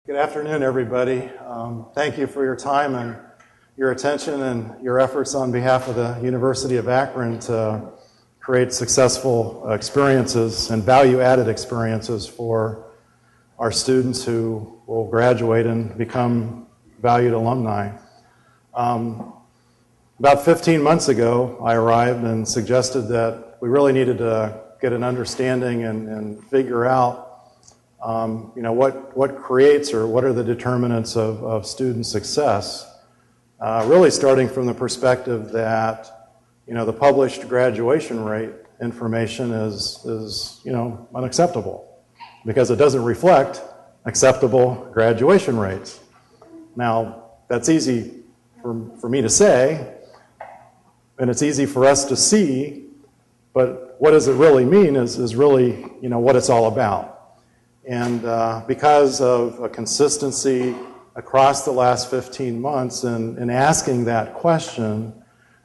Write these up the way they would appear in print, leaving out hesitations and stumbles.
Good afternoon, everybody. Thank you for your time and your attention and your efforts on behalf of the University of Akron to create successful experiences and value-added experiences for our students who will graduate and become valued alumni. About 15 months ago, I arrived and suggested that we really needed to get an understanding and figure out what creates or what are the determinants of student success, really starting from the perspective that, the published graduation rate information is unacceptable because it doesn't reflect acceptable graduation rates. Now, that's easy for me to say, and it's easy for us to see, but what does it really mean is really, what it's all about. And because of a consistency across the last 15 months in asking that question,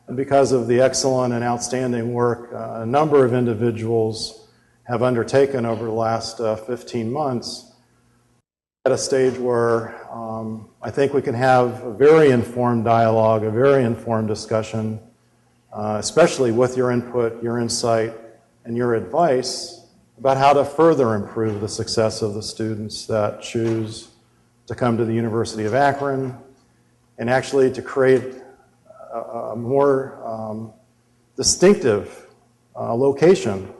and because of the excellent and outstanding work a number of individuals have undertaken over the last 15 months, at a stage where I think we can have a very informed dialogue, a very informed discussion, especially with your input, your insight, and your advice about how to further improve the success of the students that choose to come to the University of Akron, and actually to create a more distinctive location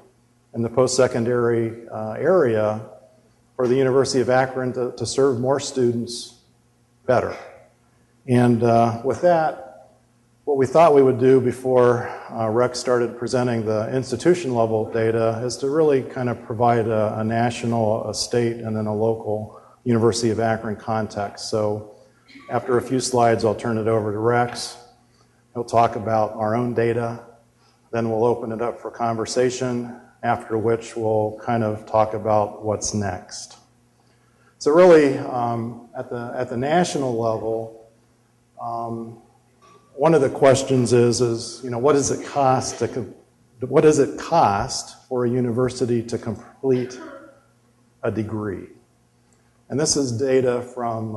in the post-secondary area for the University of Akron to serve more students better. And with that, what we thought we would do before Rex started presenting the institution-level data is to really kind of provide a national, a state, and then a local University of Akron context. So after a few slides, I'll turn it over to Rex. He'll talk about our own data. Then we'll open it up for conversation, after which we'll kind of talk about what's next. So really, at the national level, one of the questions is what does it cost for a university to complete a degree? And this is data from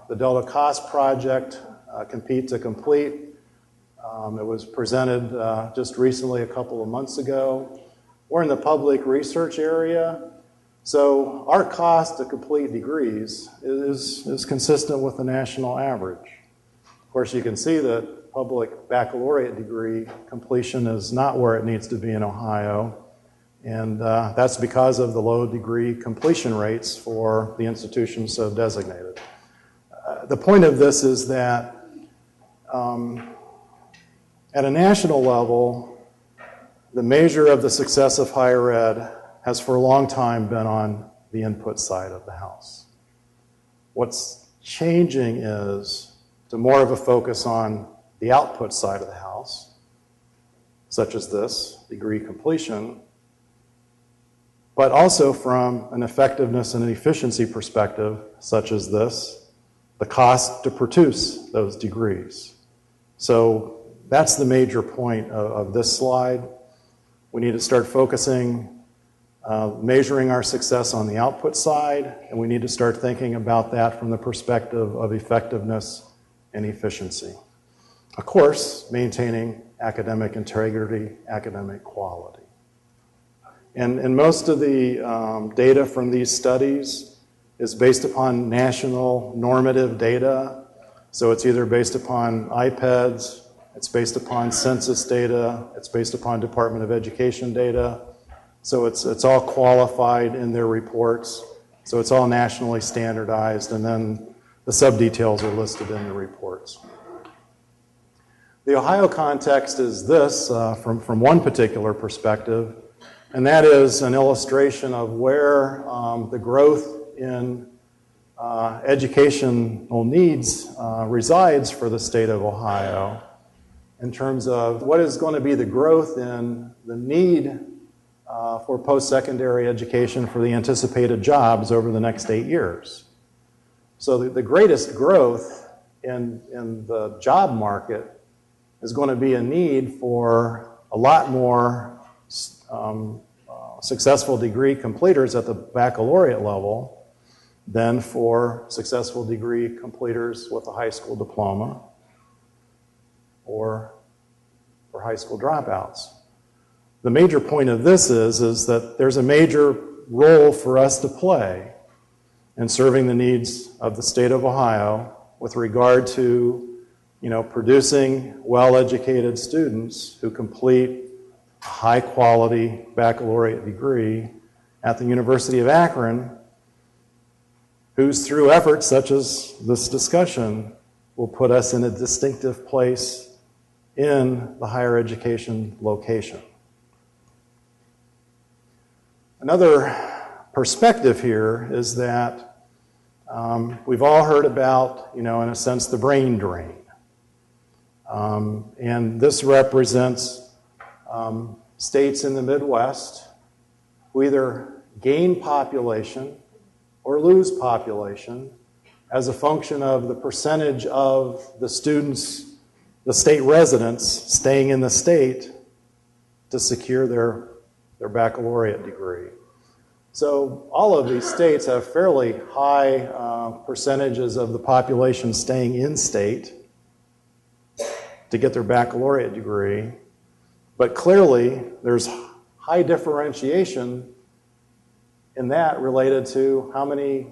the Delta Cost Project, Compete to Complete. It was presented just recently, a couple of months ago. We're in the public research area, so our cost to complete degrees is consistent with the national average. Of course, you can see that public baccalaureate degree completion is not where it needs to be in Ohio, and that's because of the low degree completion rates for the institutions so designated. The point of this is that at a national level, the measure of the success of higher ed has for a long time been on the input side of the house. What's changing is to more of a focus on the output side of the house, such as this, degree completion, but also from an effectiveness and an efficiency perspective, such as this, the cost to produce those degrees. So that's the major point of this slide. We need to start focusing, measuring our success on the output side, and we need to start thinking about that from the perspective of effectiveness and efficiency. Of course, maintaining academic integrity, academic quality. And most of the data from these studies is based upon national normative data. So it's either based upon IPEDS, it's based upon census data, it's based upon Department of Education data. So it's all qualified in their reports. So it's all nationally standardized, and then the sub-details are listed in the reports. The Ohio context is this from one particular perspective, and that is an illustration of where the growth in educational needs resides for the state of Ohio in terms of what is going to be the growth in the need for post-secondary education for the anticipated jobs over the next 8 years. So the greatest growth in the job market is going to be a need for a lot more successful degree completers at the baccalaureate level than for successful degree completers with a high school diploma or for high school dropouts. The major point of this is that there's a major role for us to play in serving the needs of the state of Ohio with regard to, producing well-educated students who complete a high-quality baccalaureate degree at the University of Akron, whose through efforts such as this discussion will put us in a distinctive place in the higher education location. Another perspective here is that we've all heard about, in a sense, the brain drain. And this represents states in the Midwest who either gain population or lose population as a function of the percentage of the students, the state residents, staying in the state to secure their baccalaureate degree. So all of these states have fairly high percentages of the population staying in state to get their baccalaureate degree, but clearly there's high differentiation in that related to how many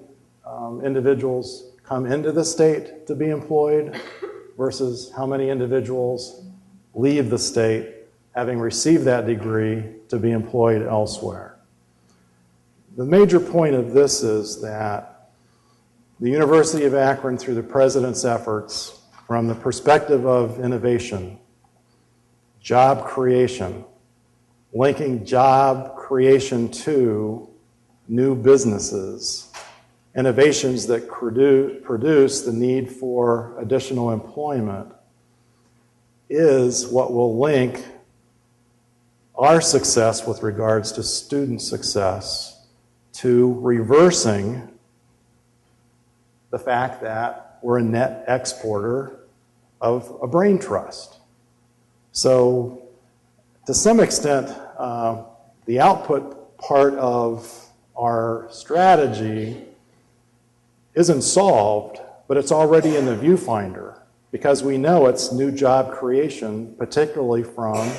individuals come into the state to be employed versus how many individuals leave the state having received that degree to be employed elsewhere. The major point of this is that the University of Akron, through the president's efforts, from the perspective of innovation, job creation, linking job creation to new businesses, innovations that produce the need for additional employment, is what will link our success with regards to student success to reversing the fact that we're a net exporter of a brain trust. So to some extent, the output part of our strategy isn't solved, but it's already in the viewfinder because we know it's new job creation, particularly from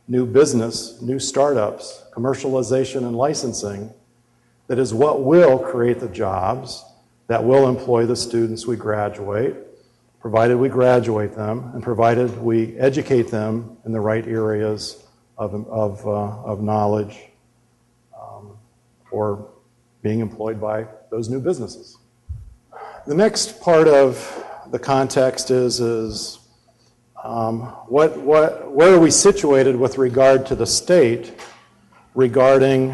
new business, new startups, commercialization and licensing, that is what will create the jobs that will employ the students we graduate, provided we graduate them and provided we educate them in the right areas of knowledge for being employed by those new businesses. The next part of the context is where are we situated with regard to the state regarding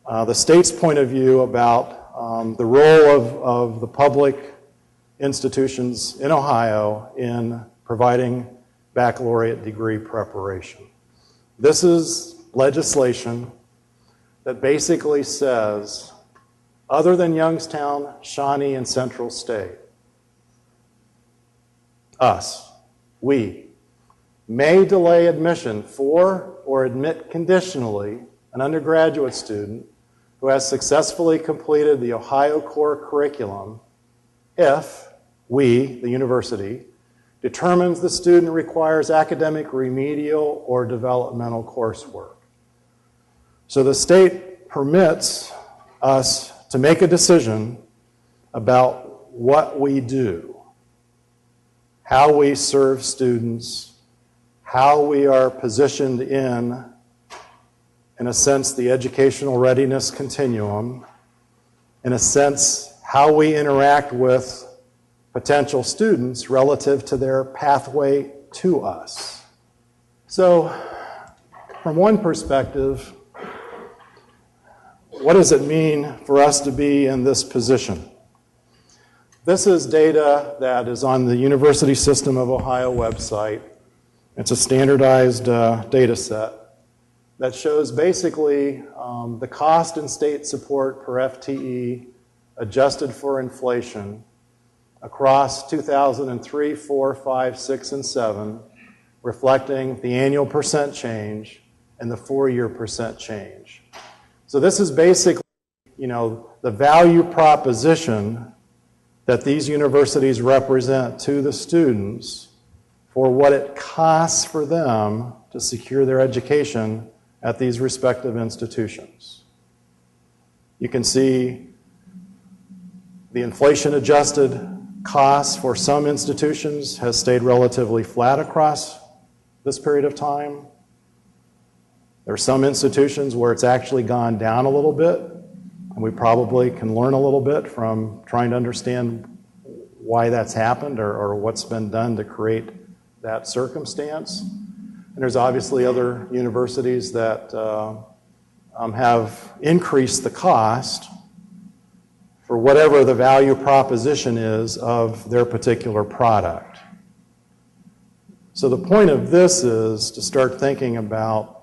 the state's point of view about the role of the public institutions in Ohio in providing baccalaureate degree preparation. This is legislation that basically says, other than Youngstown, Shawnee, and Central State, we may delay admission for or admit conditionally an undergraduate student who has successfully completed the Ohio Core Curriculum if we, the university, determines the student requires academic, remedial, or developmental coursework. So the state permits us to make a decision about what we do, how we serve students, how we are positioned in a sense, the educational readiness continuum, in a sense, how we interact with potential students relative to their pathway to us. So, from one perspective, what does it mean for us to be in this position? This is data that is on the University System of Ohio website. It's a standardized data set that shows basically the cost and state support per FTE adjusted for inflation across 2003, 4, 5, 6, and 7, reflecting the annual percent change and the 4-year percent change. So this is basically, the the value proposition that these universities represent to the students for what it costs for them to secure their education at these respective institutions. You can see the inflation-adjusted costs for some institutions has stayed relatively flat across this period of time. There are some institutions where it's actually gone down a little bit, and we probably can learn a little bit from trying to understand why that's happened or what's been done to create that circumstance. And there's obviously other universities that have increased the cost for whatever the value proposition is of their particular product. So the point of this is to start thinking about,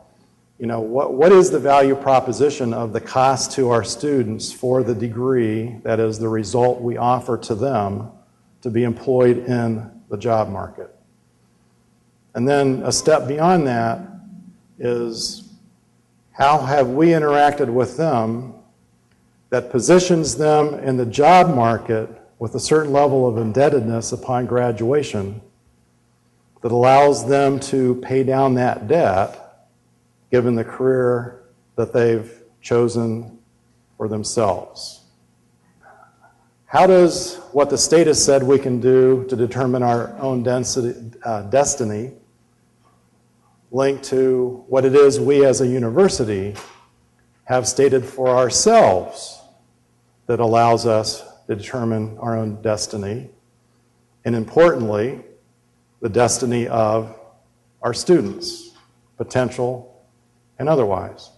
what is the value proposition of the cost to our students for the degree that is the result we offer to them to be employed in the job market. And then a step beyond that is how have we interacted with them that positions them in the job market with a certain level of indebtedness upon graduation that allows them to pay down that debt given the career that they've chosen for themselves. How does what the state has said we can do to determine our own destiny link to what it is we as a university have stated for ourselves that allows us to determine our own destiny, and importantly, the destiny of our students, potential and otherwise?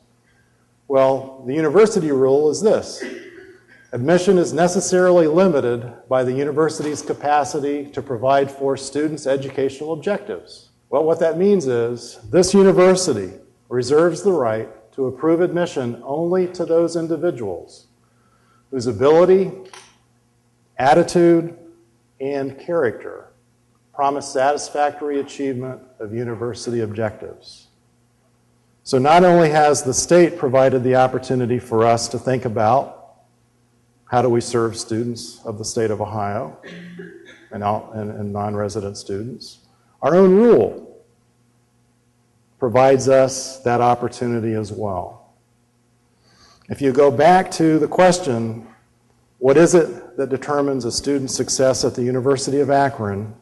Well, the university rule is this: admission is necessarily limited by the university's capacity to provide for students' educational objectives. Well, what that means is this university reserves the right to approve admission only to those individuals whose ability, attitude, and character promise satisfactory achievement of university objectives. So not only has the state provided the opportunity for us to think about how do we serve students of the state of Ohio and non-resident students, our own rule provides us that opportunity as well. If you go back to the question, what is it that determines a student's success at the University of Akron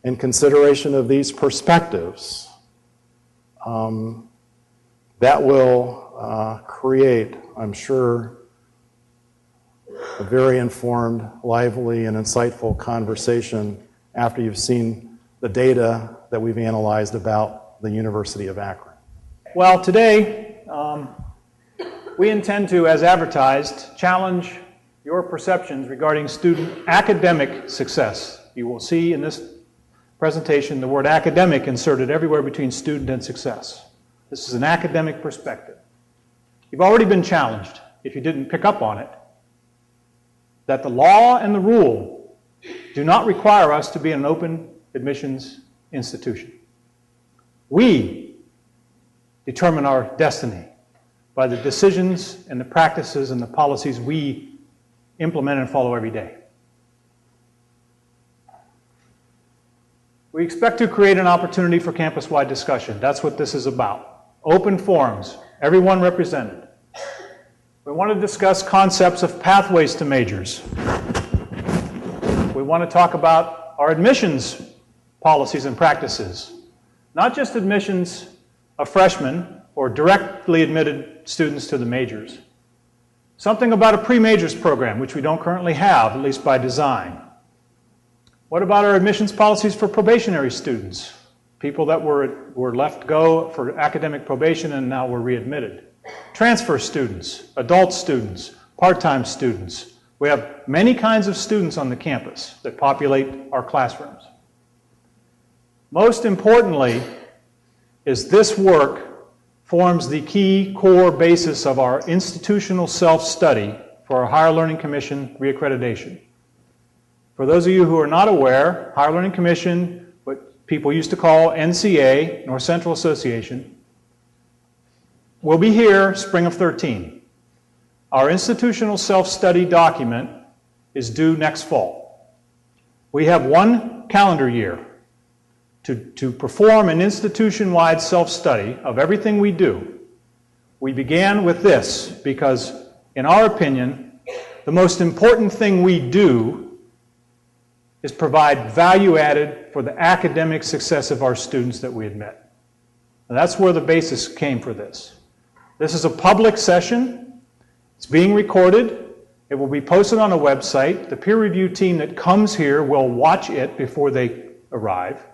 in consideration of these perspectives, that will create, I'm sure, a very informed, lively, and insightful conversation after you've seen the data that we've analyzed about the University of Akron. Well, today, we intend to, as advertised, challenge your perceptions regarding student academic success. You will see in this presentation the word academic inserted everywhere between student and success. This is an academic perspective. You've already been challenged, if you didn't pick up on it, that the law and the rule do not require us to be an open admissions institution. We determine our destiny by the decisions and the practices and the policies we implement and follow every day. We expect to create an opportunity for campus-wide discussion. That's what this is about. Open forums, everyone represented. We want to discuss concepts of pathways to majors. We want to talk about our admissions policies and practices. Not just admissions of freshmen or directly admitted students to the majors. Something about a pre-majors program, which we don't currently have, at least by design. What about our admissions policies for probationary students? People that were left go for academic probation and now were readmitted. Transfer students, adult students, part-time students. We have many kinds of students on the campus that populate our classrooms. Most importantly is this work forms the key core basis of our institutional self-study for our Higher Learning Commission reaccreditation. For those of you who are not aware, Higher Learning Commission, what people used to call NCA, North Central Association, will be here spring of 13. Our institutional self-study document is due next fall. We have 1 calendar year to perform an institution-wide self-study of everything we do. We began with this because, in our opinion, the most important thing we do is provide value added for the academic success of our students that we admit. And that's where the basis came for this. This is a public session. It's being recorded. It will be posted on a website. The peer review team that comes here will watch it before they arrive.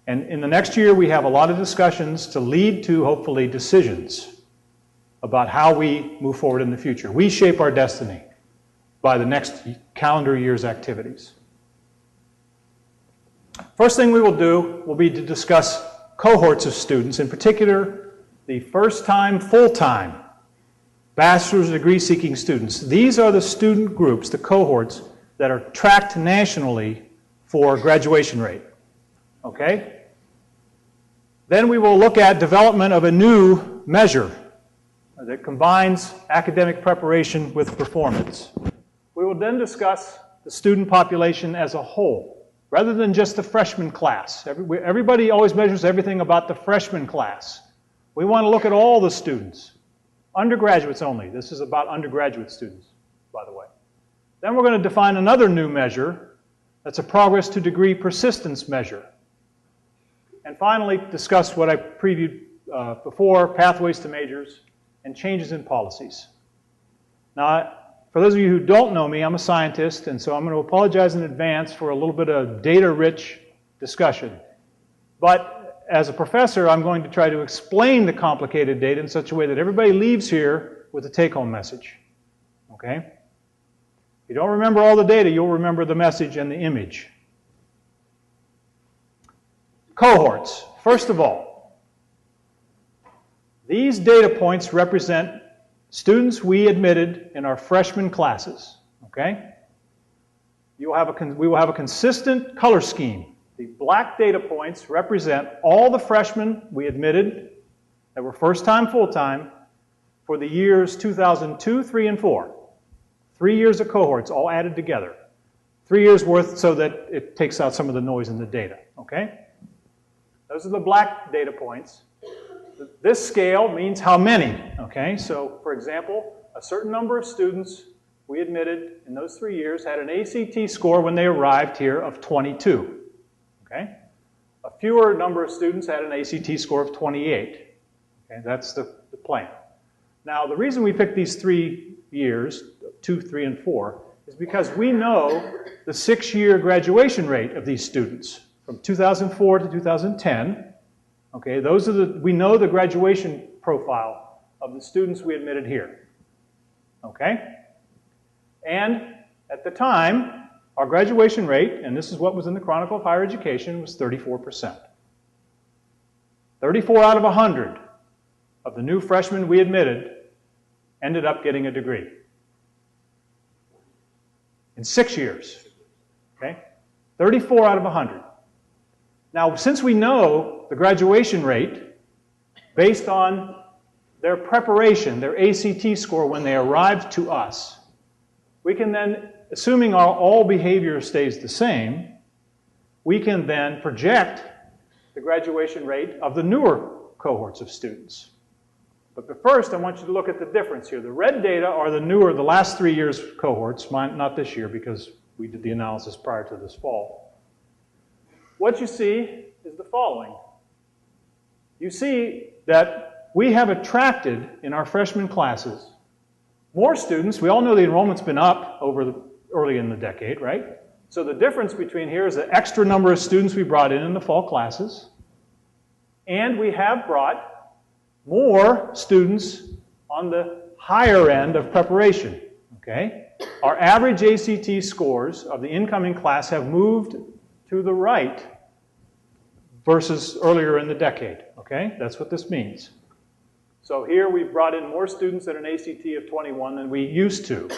And in the next year, we have a lot of discussions to lead to, hopefully, decisions about how we move forward in the future. We shape our destiny by the next calendar year's activities. First thing we will do will be to discuss cohorts of students, in particular, the first-time, full-time bachelor's degree-seeking students. These are the student groups, the cohorts, that are tracked nationally for graduation rate. Okay? Then we will look at development of a new measure that combines academic preparation with performance. We will then discuss the student population as a whole, rather than just the freshman class. Everybody always measures everything about the freshman class. We want to look at all the students. Undergraduates only. This is about undergraduate students, by the way. Then we're going to define another new measure that's a progress to degree persistence measure. And finally, discuss what I previewed before, pathways to majors and changes in policies. Now, for those of you who don't know me, I'm a scientist, and so I'm going to apologize in advance for a little bit of data-rich discussion. But as a professor, I'm going to try to explain the complicated data in such a way that everybody leaves here with a take-home message. Okay? If you don't remember all the data, you'll remember the message and the image. Cohorts. First of all, these data points represent students we admitted in our freshman classes. Okay? We will have a consistent color scheme. The black data points represent all the freshmen we admitted that were first-time, full-time for the years 2002, 3, and 4. 3 years of cohorts all added together. 3 years worth so that it takes out some of the noise in the data. Okay? Those are the black data points. This scale means how many. Okay? So, for example, a certain number of students we admitted in those 3 years had an ACT score when they arrived here of 22. Okay? A fewer number of students had an ACT score of 28. Okay? That's the plan. Now, the reason we picked these 3 years, 2, 3, and 4, is because we know the 6-year graduation rate of these students from 2004 to 2010. Okay, we know the graduation profile of the students we admitted here. Okay? And at the time, our graduation rate, and this is what was in the Chronicle of Higher Education, was 34%. 34 out of 100 of the new freshmen we admitted ended up getting a degree. In 6 years. Okay? 34 out of 100. Now, since we know the graduation rate based on their preparation, their ACT score when they arrived to us, we can then, assuming all behavior stays the same, we can then project the graduation rate of the newer cohorts of students. But first, I want you to look at the difference here. The red data are the newer, the last 3 years cohorts, not this year because we did the analysis prior to this fall. What you see is the following. You see that we have attracted in our freshman classes more students. We all know the enrollment's been up early in the decade, right? So the difference between here is the extra number of students we brought in the fall classes, and we have brought more students on the higher end of preparation. Okay? Our average ACT scores of the incoming class have moved to the right versus earlier in the decade. Okay? That's what this means. So here we've brought in more students at an ACT of 21 than we used to.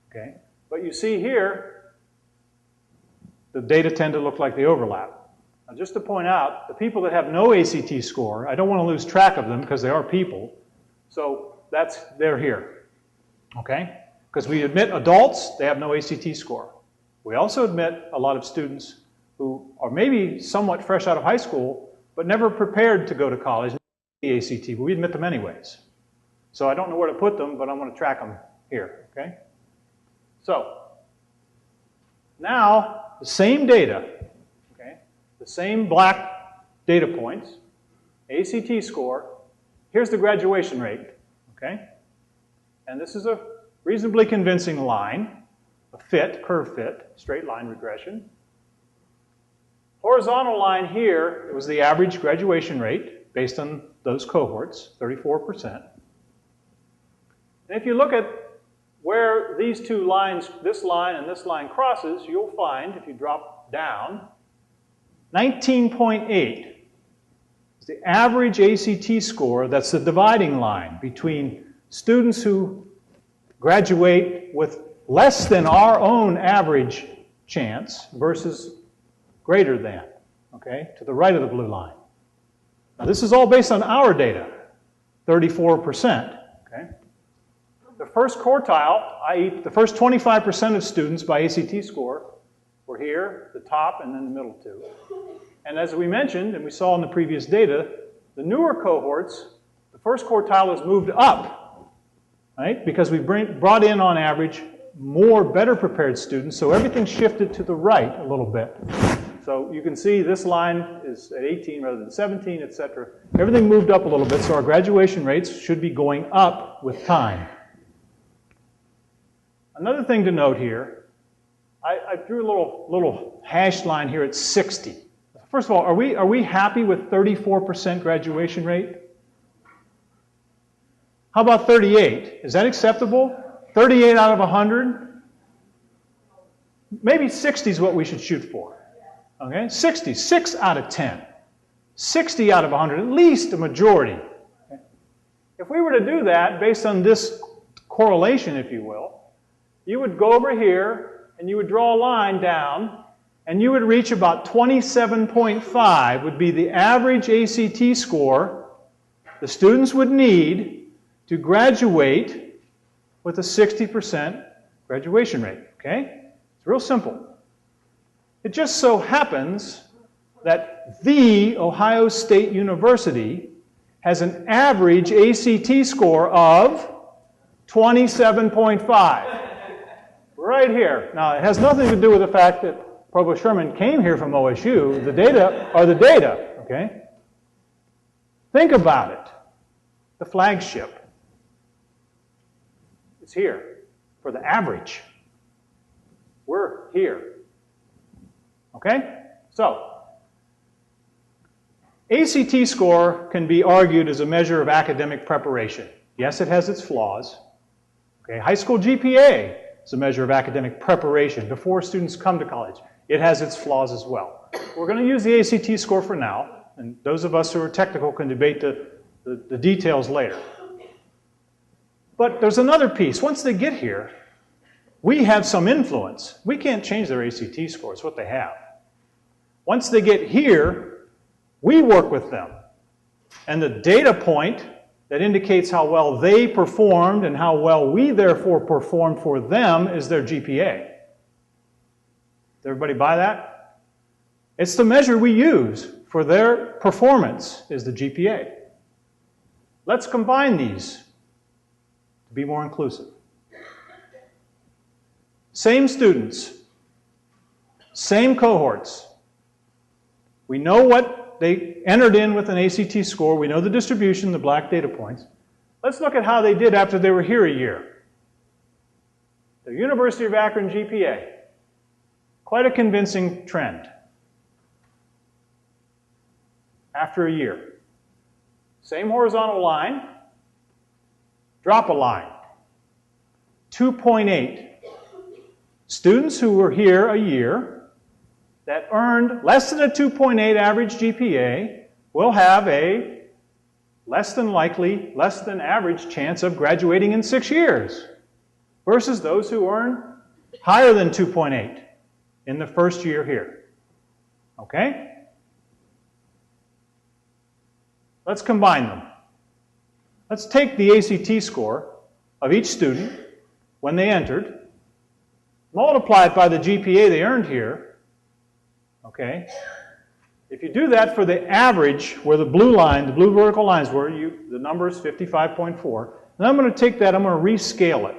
Okay? But you see here, the data tend to look like they overlap. Now just to point out, the people that have no ACT score, I don't want to lose track of them because they are people. So they're here. Okay? Because we admit adults, they have no ACT score. We also admit a lot of students who are maybe somewhat fresh out of high school, but never prepared to go to college, the ACT, but we admit them anyways. So I don't know where to put them, but I'm going to track them here, okay? So, now, the same data, okay? The same black data points, ACT score, here's the graduation rate, okay? And this is a reasonably convincing line, a fit, curve fit, straight line regression. Horizontal line here, it was the average graduation rate based on those cohorts, 34%. And if you look at where these two lines, this line and this line crosses, you'll find, if you drop down, 19.8 is the average ACT score. That's the dividing line between students who graduate with less than our own average chance versus greater than, okay, to the right of the blue line. Now this is all based on our data, 34%, okay? The first quartile, i.e. the first 25% of students by ACT score were here, the top and then the middle two. And as we mentioned, and we saw in the previous data, the newer cohorts, the first quartile has moved up, right? Because we brought in on average more better prepared students, so everything shifted to the right a little bit. So you can see this line is at 18 rather than 17, etc. Everything moved up a little bit, so our graduation rates should be going up with time. Another thing to note here, I drew a little hash line here at 60. First of all, are we happy with 34% graduation rate? How about 38? Is that acceptable? 38 out of 100? Maybe 60 is what we should shoot for. Okay? 60, 6 out of 10. 60 out of 100, at least a majority. Okay? If we were to do that based on this correlation, if you will, you would go over here and you would draw a line down and you would reach about 27.5 would be the average ACT score the students would need to graduate with a 60% graduation rate, okay? It's real simple. It just so happens that the Ohio State University has an average ACT score of 27.5. Right here. Now, it has nothing to do with the fact that Provost Sherman came here from OSU. The data are the data, okay? Think about it. The flagship is here for the average. We're here. Okay? So, ACT score can be argued as a measure of academic preparation. Yes, it has its flaws. Okay, high school GPA is a measure of academic preparation before students come to college. It has its flaws as well. We're going to use the ACT score for now, and those of us who are technical can debate the details later. But there's another piece. Once they get here, we have some influence. We can't change their ACT score. It's what they have. Once they get here, we work with them. And the data point that indicates how well they performed and how well we therefore performed for them is their GPA. Does everybody buy that? It's the measure we use for their performance is the GPA. Let's combine these to be more inclusive. Same students, same cohorts. We know what they entered in with an ACT score. We know the distribution, the black data points. Let's look at how they did after they were here a year. The University of Akron GPA. Quite a convincing trend. After a year. Same horizontal line. Drop a line. 2.8. Students who were here a year that earned less than a 2.8 average GPA will have a less than likely, less than average chance of graduating in 6 years versus those who earn higher than 2.8 in the first year here. Okay? Let's combine them. Let's take the ACT score of each student when they entered, multiply it by the GPA they earned here, okay? If you do that for the average, where the blue line, the blue vertical lines were, the number is 55.4, then I'm going to take that, I'm going to rescale it.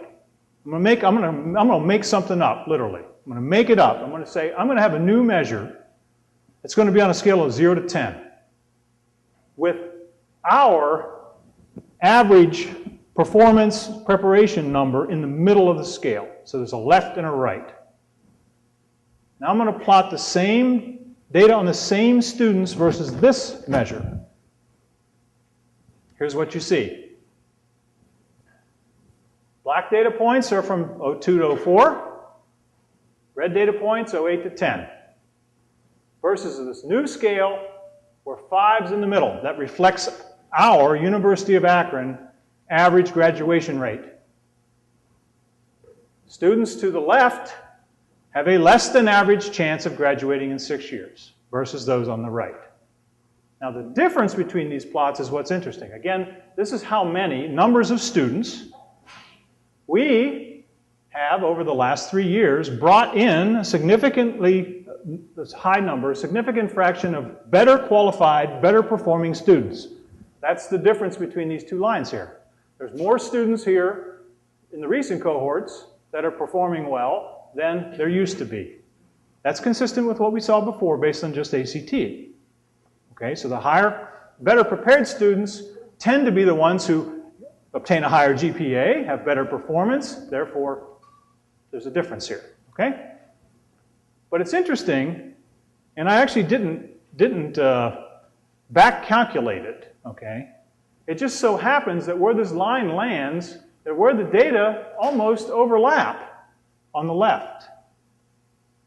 I'm going to make something up, literally. I'm going to make it up. I'm going to say, I'm going to have a new measure. It's going to be on a scale of 0 to 10. With our average performance preparation number in the middle of the scale. So there's a left and a right. Now I'm going to plot the same data on the same students versus this measure. Here's what you see. Black data points are from 02 to 04. Red data points, 08 to 10. Versus this new scale, where 5's in the middle. That reflects our University of Akron average graduation rate. Students to the left have a less than average chance of graduating in 6 years versus those on the right. Now the difference between these plots is what's interesting. Again, this is how many numbers of students we have, over the last 3 years, brought in a significantly, this high number, a significant fraction of better qualified, better performing students. That's the difference between these two lines here. There's more students here in the recent cohorts that are performing well than there used to be. That's consistent with what we saw before based on just ACT. Okay, so the higher, better prepared students tend to be the ones who obtain a higher GPA, have better performance, therefore there's a difference here, okay? But it's interesting, and I actually didn't back calculate it, okay? It just so happens that where this line lands, that where the data almost overlap on the left.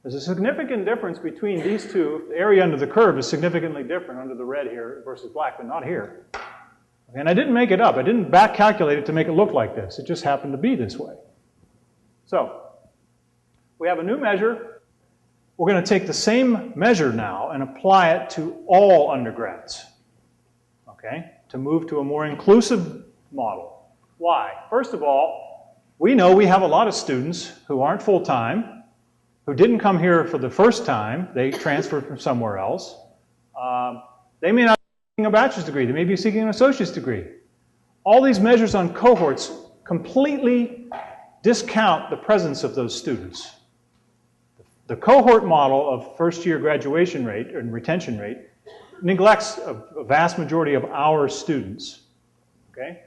There's a significant difference between these two. The area under the curve is significantly different under the red here versus black, but not here. And I didn't make it up. I didn't back calculate it to make it look like this. It just happened to be this way. So, we have a new measure. We're going to take the same measure now and apply it to all undergrads, okay, to move to a more inclusive model. Why? First of all, we know we have a lot of students who aren't full-time, who didn't come here for the first time. They transferred from somewhere else. They may not be seeking a bachelor's degree. They may be seeking an associate's degree. All these measures on cohorts completely discount the presence of those students. The cohort model of first-year graduation rate and retention rate neglects a vast majority of our students. Okay?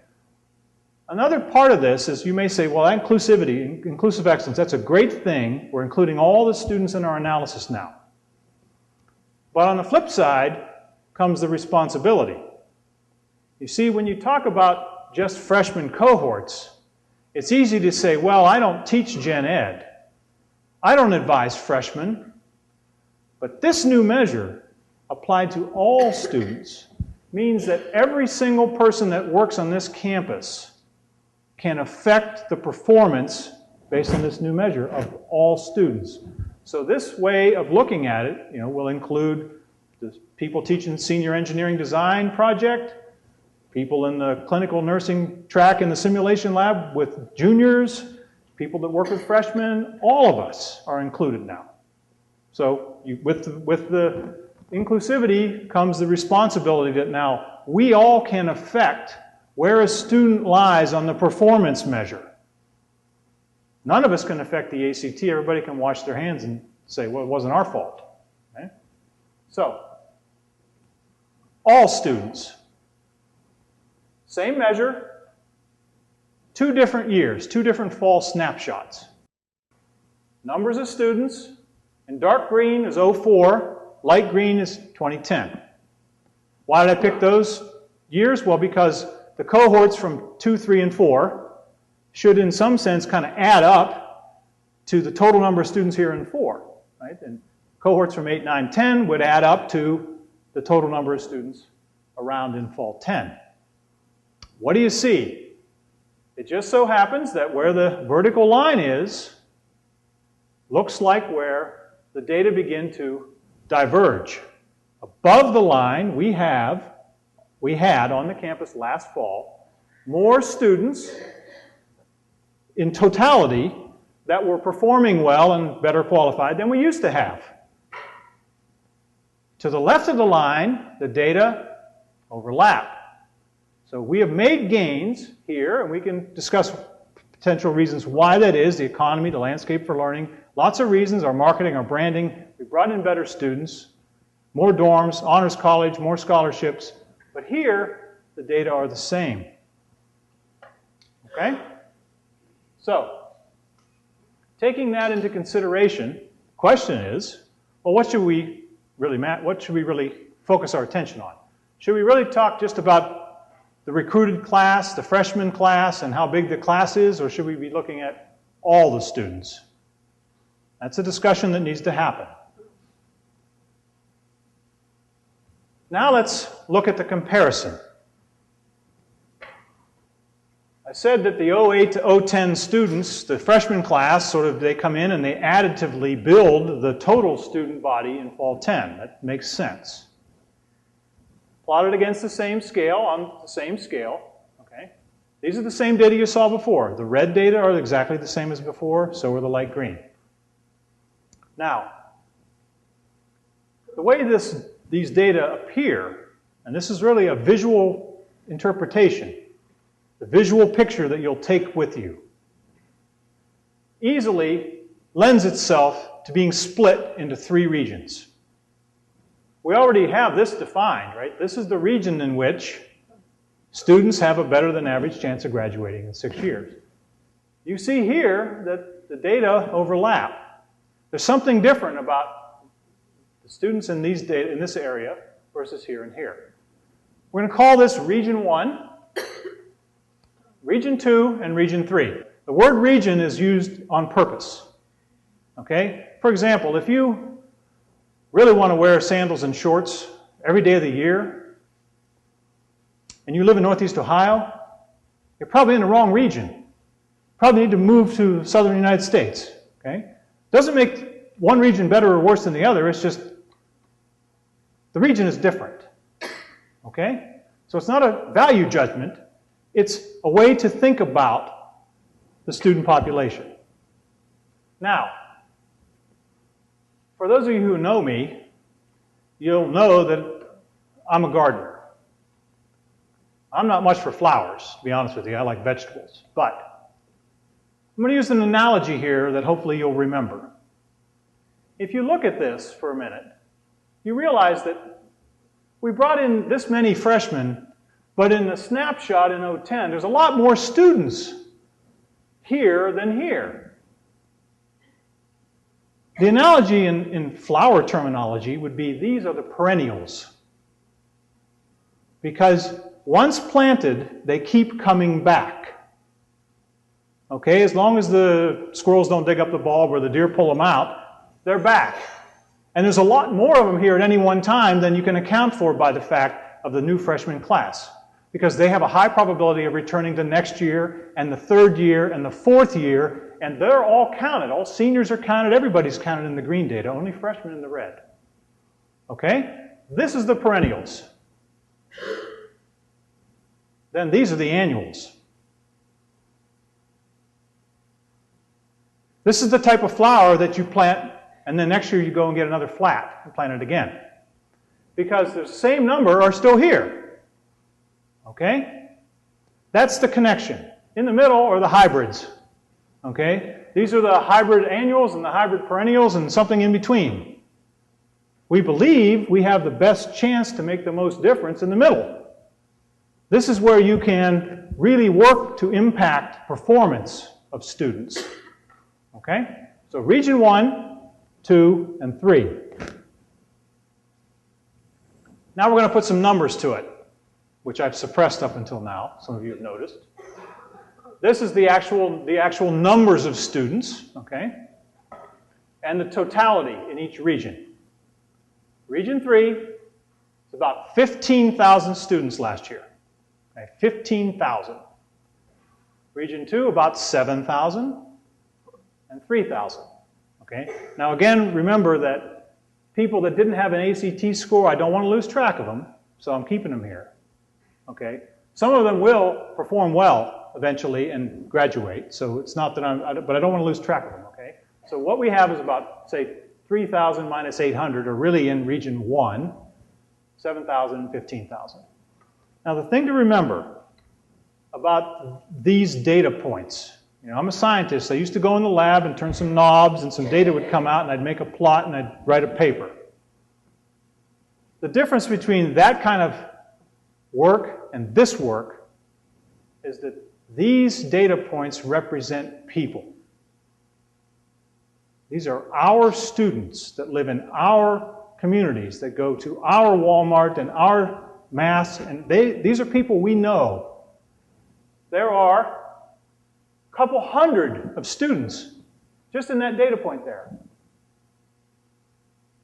Another part of this is you may say, well, inclusivity, inclusive excellence, that's a great thing. We're including all the students in our analysis now. But on the flip side comes the responsibility. You see, when you talk about just freshman cohorts, it's easy to say, well, I don't teach gen ed. I don't advise freshmen. But this new measure, applied to all students, means that every single person that works on this campus can affect the performance, based on this new measure, of all students. So this way of looking at it, will include the people teaching senior engineering design project, people in the clinical nursing track in the simulation lab with juniors, people that work with freshmen, all of us are included now. So with the inclusivity comes the responsibility that now we all can affect where a student lies on the performance measure. None of us can affect the ACT. Everybody can wash their hands and say, well, it wasn't our fault. Okay? So, all students, same measure, 2 different years, 2 different fall snapshots. Numbers of students, in dark green is 04, light green is 2010. Why did I pick those years? Well, because the cohorts from 2, 3, and 4 should in some sense kind of add up to the total number of students here in 4. Right? And cohorts from 8, 9, 10 would add up to the total number of students around in fall 10. What do you see? It just so happens that where the vertical line is, looks like where the data begin to diverge. Above the line, we had on the campus last fall more students in totality that were performing well and better qualified than we used to have. To the left of the line, the data overlap. So we have made gains here, and we can discuss potential reasons why that is, the economy, the landscape for learning, lots of reasons, our marketing, our branding. We brought in better students, more dorms, honors college, more scholarships, but here the data are the same. Okay? So, taking that into consideration, the question is, well, what should we really focus our attention on? Should we really talk just about the recruited class, the freshman class, and how big the class is, or should we be looking at all the students? That's a discussion that needs to happen. Now let's look at the comparison. I said that the 08 to 010 students, the freshman class, they come in and they additively build the total student body in fall 10. That makes sense. Plotted against the same scale, on the same scale. Okay? These are the same data you saw before. The red data are exactly the same as before, so are the light green. Now, the way these data appear, and this is really a visual interpretation, the visual picture that you'll take with you, easily lends itself to being split into 3 regions. We already have this defined, right? This is the region in which students have a better than average chance of graduating in 6 years. You see here that the data overlap. There's something different about the students in this area versus here and here. We're going to call this Region 1, Region 2, and Region 3. The word region is used on purpose. Okay? For example, if you really want to wear sandals and shorts every day of the year, and you live in Northeast Ohio, you're probably in the wrong region. Probably need to move to southern United States. Okay? Doesn't make one region better or worse than the other, it's just the region is different. Okay? So it's not a value judgment, it's a way to think about the student population. Now, for those of you who know me, you'll know that I'm a gardener. I'm not much for flowers, to be honest with you. I like vegetables. But I'm going to use an analogy here that hopefully you'll remember. If you look at this for a minute, you realize that we brought in this many freshmen, but in the snapshot in 010, there's a lot more students here than here. The analogy in flower terminology would be these are the perennials. Because once planted, they keep coming back. Okay, as long as the squirrels don't dig up the bulb or the deer pull them out, they're back. And there's a lot more of them here at any one time than you can account for by the fact of the new freshman class. Because they have a high probability of returning the next year, and the 3rd year, and the 4th year, and they're all counted. All seniors are counted. Everybody's counted in the green data. Only freshmen in the red. Okay? This is the perennials. Then these are the annuals. This is the type of flower that you plant, and then next year you go and get another flat and plant it again. Because the same number are still here. Okay? That's the connection. In the middle are the hybrids. Okay? These are the hybrid annuals and the hybrid perennials and something in between. We believe we have the best chance to make the most difference in the middle. This is where you can really work to impact performance of students. Okay? So Region 1, 2, and 3. Now we're going to put some numbers to it, which I've suppressed up until now. Some of you have noticed. This is the actual numbers of students, okay? And the totality in each region. Region 3 is about 15,000 students last year. Okay, 15,000. Region 2, about 7,000 and 3,000. Okay? Now again, remember that people that didn't have an ACT score, I don't want to lose track of them, so I'm keeping them here. Okay? Some of them will perform well out eventually and graduate. So it's not that but I don't want to lose track of them, okay? So what we have is about, say, 3,000 minus 800 are really in region 1, 7,000 and 15,000. Now the thing to remember about these data points, you know, I'm a scientist. I used to go in the lab and turn some knobs and some data would come out and I'd make a plot and I'd write a paper. The difference between that kind of work and this work is that these data points represent people. These are our students that live in our communities, that go to our Walmart and our Mass, and these are people we know. There are a couple hundred of students just in that data point there.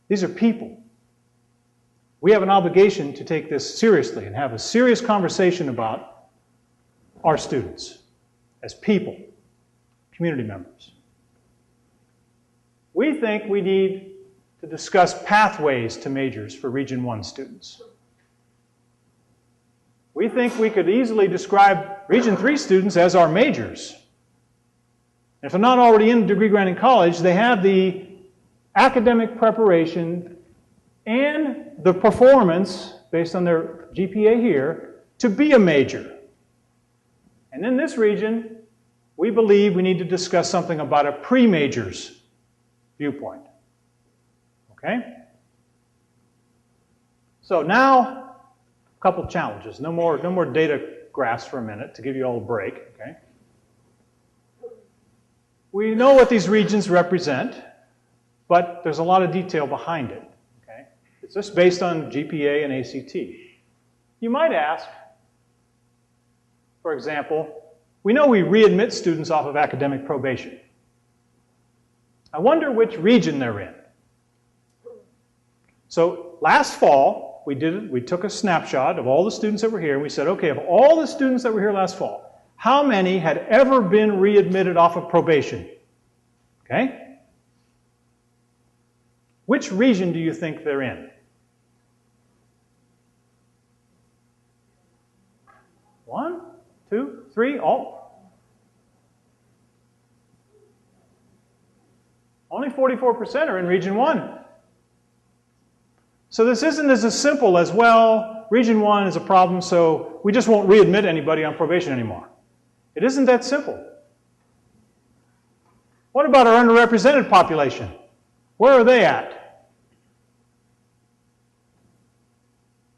These are people. We have an obligation to take this seriously and have a serious conversation about our students as people, community members. We think we need to discuss pathways to majors for Region 1 students. We think we could easily describe Region 3 students as our majors. If they're not already in degree-granting college, they have the academic preparation and the performance, based on their GPA here, to be a major. And in this region, we believe we need to discuss something about a pre-majors viewpoint. Okay? So now, a couple challenges. No more data graphs for a minute to give you all a break. Okay? We know what these regions represent, but there's a lot of detail behind it. Okay? It's just based on GPA and ACT. You might ask, for example, we know we readmit students off of academic probation. I wonder which region they're in. So last fall, we took a snapshot of all the students that were here, and we said, okay, of all the students that were here last fall, how many had ever been readmitted off of probation? Okay? Which region do you think they're in? One, two, three, all. Only 44% are in Region 1. So this isn't as simple as, well, Region 1 is a problem, so we just won't readmit anybody on probation anymore. It isn't that simple. What about our underrepresented population? Where are they at?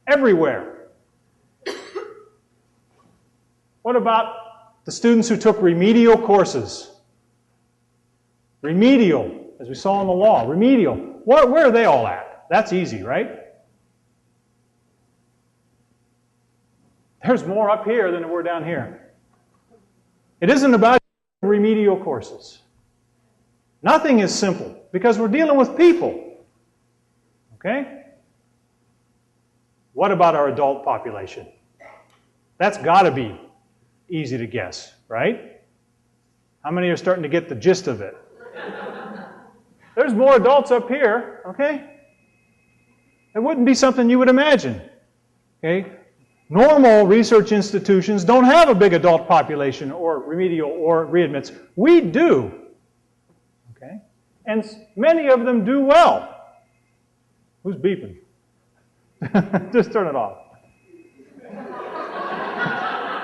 Everywhere. What about the students who took remedial courses? Remedial, as we saw in the law, remedial. Where are they all at? That's easy, right? There's more up here than there were down here. It isn't about remedial courses. Nothing is simple, because we're dealing with people. Okay? What about our adult population? That's got to be easy to guess, right? How many are starting to get the gist of it? There's more adults up here, okay? It wouldn't be something you would imagine, okay? Normal research institutions don't have a big adult population or remedial or readmits. We do, okay? And many of them do well. Who's beeping? Just turn it off.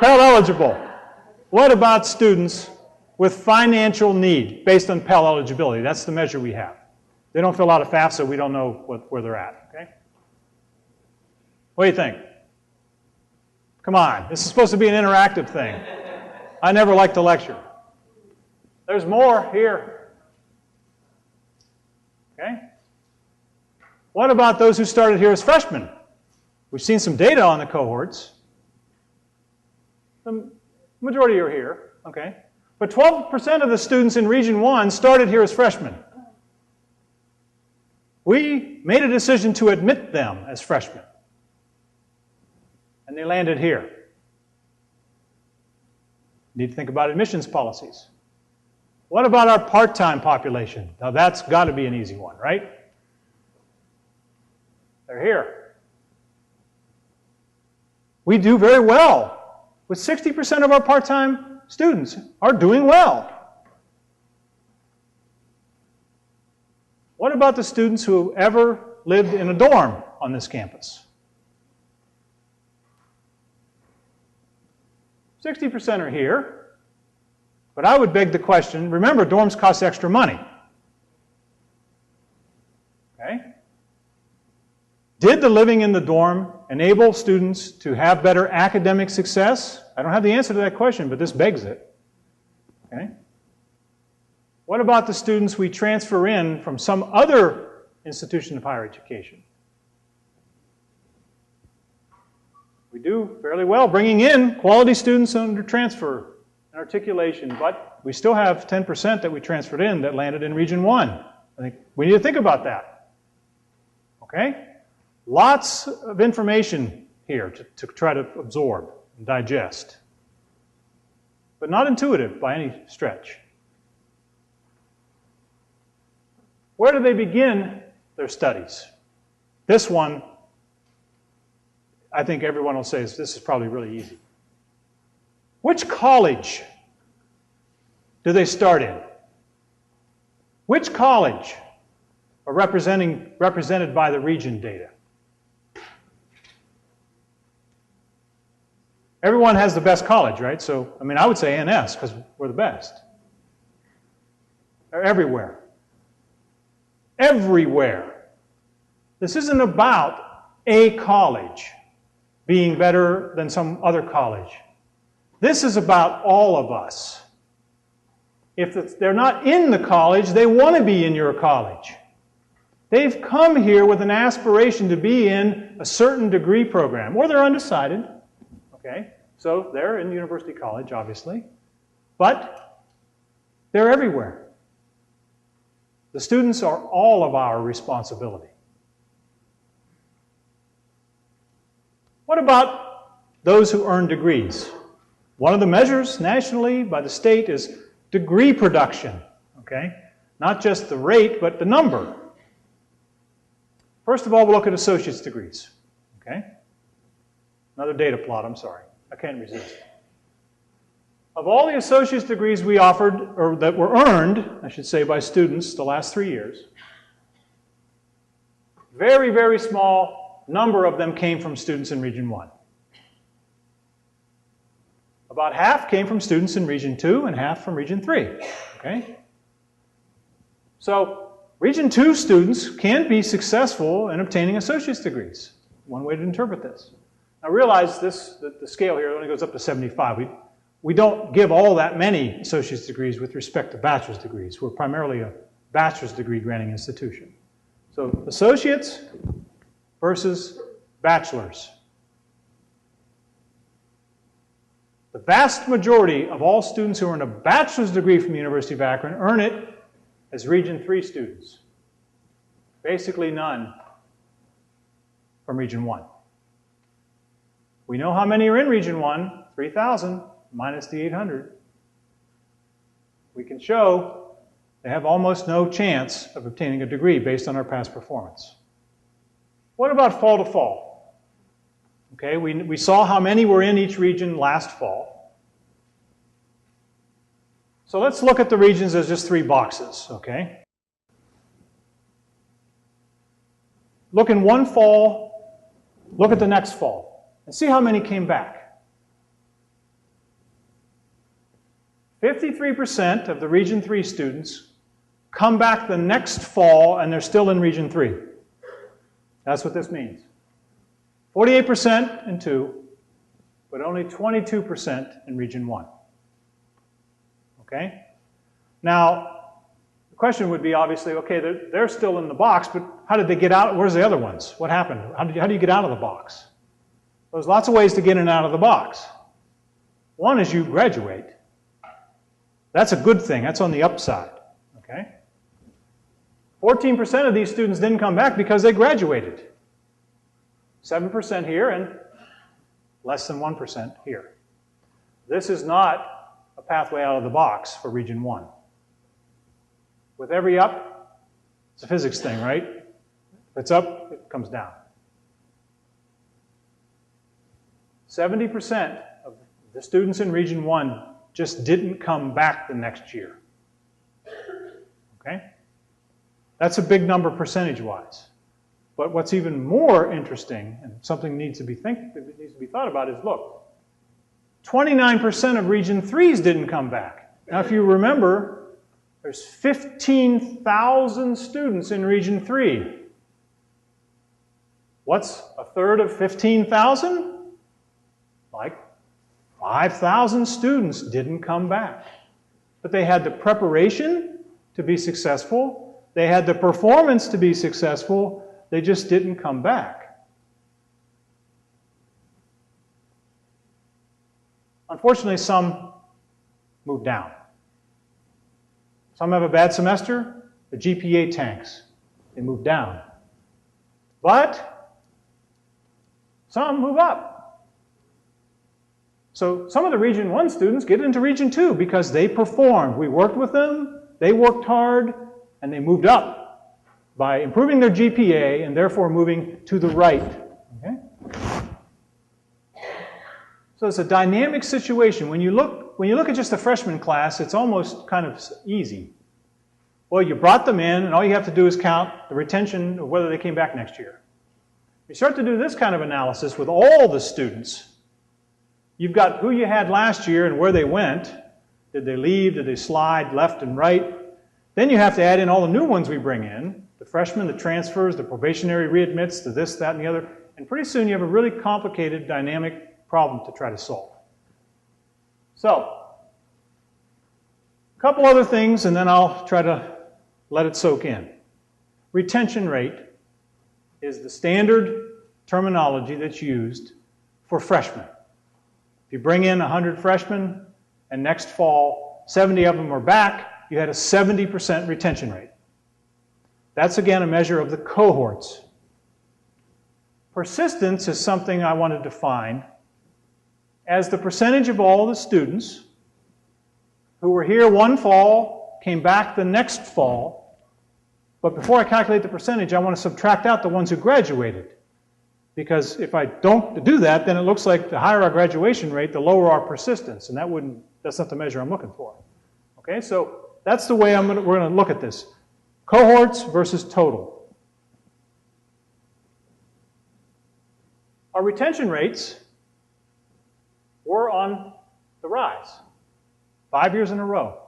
Pell eligible. What about students with financial need based on Pell eligibility? That's the measure we have. They don't fill out a FAFSA, we don't know where they're at, okay? What do you think? Come on, this is supposed to be an interactive thing. I never like to lecture. There's more here. Okay? What about those who started here as freshmen? We've seen some data on the cohorts. The majority are here, okay? But 12% of the students in Region 1 started here as freshmen. We made a decision to admit them as freshmen. And they landed here. Need to think about admissions policies. What about our part-time population? Now that's got to be an easy one, right? They're here. We do very well with 60% of our part-time students are doing well. What about the students who ever lived in a dorm on this campus? 60% are here, but I would beg the question, remember, dorms cost extra money. Okay? Did the living in the dorm enable students to have better academic success? I don't have the answer to that question, but this begs it. Okay? What about the students we transfer in from some other institution of higher education? We do fairly well bringing in quality students under transfer and articulation, but we still have 10% that we transferred in that landed in Region 1. I think we need to think about that. Okay? Lots of information here to try to absorb and digest, but not intuitive by any stretch. Where do they begin their studies? This one, I think everyone will say this is probably really easy. Which college do they start in? Which college are represented by the region data? Everyone has the best college, right? So, I mean, I would say NS because we're the best. They're everywhere. Everywhere. This isn't about a college being better than some other college. This is about all of us. If they're not in the college, they want to be in your college. They've come here with an aspiration to be in a certain degree program, or they're undecided. Okay? So they're in university college, obviously. But they're everywhere. The students are all of our responsibility. What about those who earn degrees? One of the measures nationally by the state is degree production. Okay? Not just the rate, but the number. First of all, we'll look at associate's degrees. Okay? Another data plot, I'm sorry. I can't resist. Of all the associate's degrees we offered, or that were earned, I should say, by students the last 3 years, very, very small number of them came from students in Region 1. About half came from students in Region 2 and half from Region 3. Okay? So, Region 2 students can be successful in obtaining associate's degrees. One way to interpret this. Now realize this, that the scale here only goes up to 75. We don't give all that many associate's degrees with respect to bachelor's degrees. We're primarily a bachelor's degree granting institution. So associates versus bachelors. The vast majority of all students who earn a bachelor's degree from the University of Akron earn it as Region 3 students. Basically none from Region 1. We know how many are in Region 1, 3,000 minus the 800. We can show they have almost no chance of obtaining a degree based on our past performance. What about fall to fall? Okay, we saw how many were in each region last fall. So let's look at the regions as just 3 boxes, okay? Look in one fall, look at the next fall, and see how many came back. 53% of the Region 3 students come back the next fall and they're still in Region 3. That's what this means. 48% in 2, but only 22% in Region 1. Okay? Now, the question would be obviously, okay, they're still in the box, but how did they get out? Where's the other ones? What happened? How do you get out of the box? Well, there's lots of ways to get in and out of the box. One is you graduate. That's a good thing. That's on the upside. Okay? 14% of these students didn't come back because they graduated. 7% here and less than 1% here. This is not a pathway out of the box for Region 1. With every up, it's a physics thing, right? If it's up, it comes down. 70% of the students in Region 1 just didn't come back the next year. Okay? That's a big number percentage-wise. But what's even more interesting, and something needs to be thought about, is look, 29% of Region 3s didn't come back. Now, if you remember, there's 15,000 students in Region 3. What's a third of 15,000? Like 5,000 students didn't come back. But they had the preparation to be successful. They had the performance to be successful. They just didn't come back. Unfortunately, some moved down. Some have a bad semester, the GPA tanks. They move down. But some move up. So some of the Region 1 students get into Region 2 because they performed. We worked with them, they worked hard, and they moved up by improving their GPA and therefore moving to the right. Okay? So it's a dynamic situation. When you look at just the freshman class, it's almost kind of easy. Well, you brought them in, and all you have to do is count the retention of whether they came back next year. You start to do this kind of analysis with all the students. You've got who you had last year and where they went. Did they leave? Did they slide left and right? Then you have to add in all the new ones we bring in, the freshmen, the transfers, the probationary readmits, the this, that, and the other. And pretty soon you have a really complicated, dynamic problem to try to solve. So, a couple other things, and then I'll try to let it soak in. Retention rate is the standard terminology that's used for freshmen. If you bring in 100 freshmen, and next fall 70 of them are back, you had a 70% retention rate. That's again a measure of the cohorts. Persistence is something I want to define as the percentage of all the students who were here one fall, came back the next fall, but before I calculate the percentage, I want to subtract out the ones who graduated. Because if I don't do that, then it looks like the higher our graduation rate, the lower our persistence, and that's not the measure I'm looking for. Okay, so that's the way we're going to look at this. Cohorts versus total. Our retention rates were on the rise 5 years in a row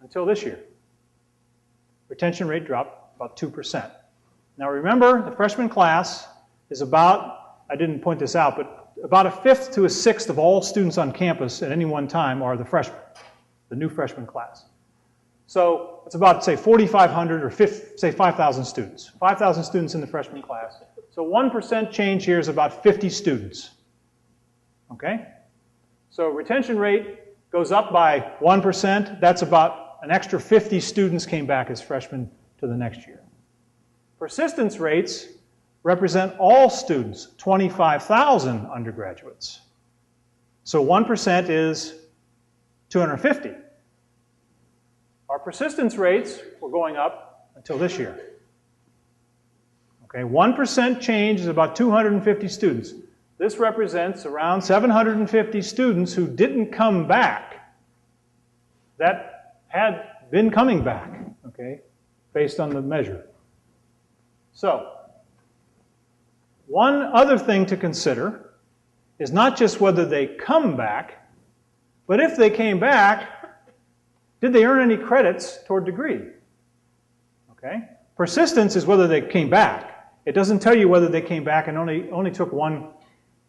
until this year. Retention rate dropped about 2%. Now remember, the freshman class is about, I didn't point this out, but about a fifth to a sixth of all students on campus at any one time are the freshmen, the new freshman class. So it's about, say, 4,500 or say 5,000 students. 5,000 students in the freshman class. So 1% change here is about 50 students. Okay? So retention rate goes up by 1%. That's about an extra 50 students came back as freshmen to the next year. Persistence rates represent all students, 25,000 undergraduates. So 1% is 250. Our persistence rates were going up until this year. Okay, 1% change is about 250 students. This represents around 750 students who didn't come back that had been coming back, okay, based on the measure. So, one other thing to consider is not just whether they come back, but if they came back, did they earn any credits toward degree? Okay? Persistence is whether they came back. It doesn't tell you whether they came back and only took one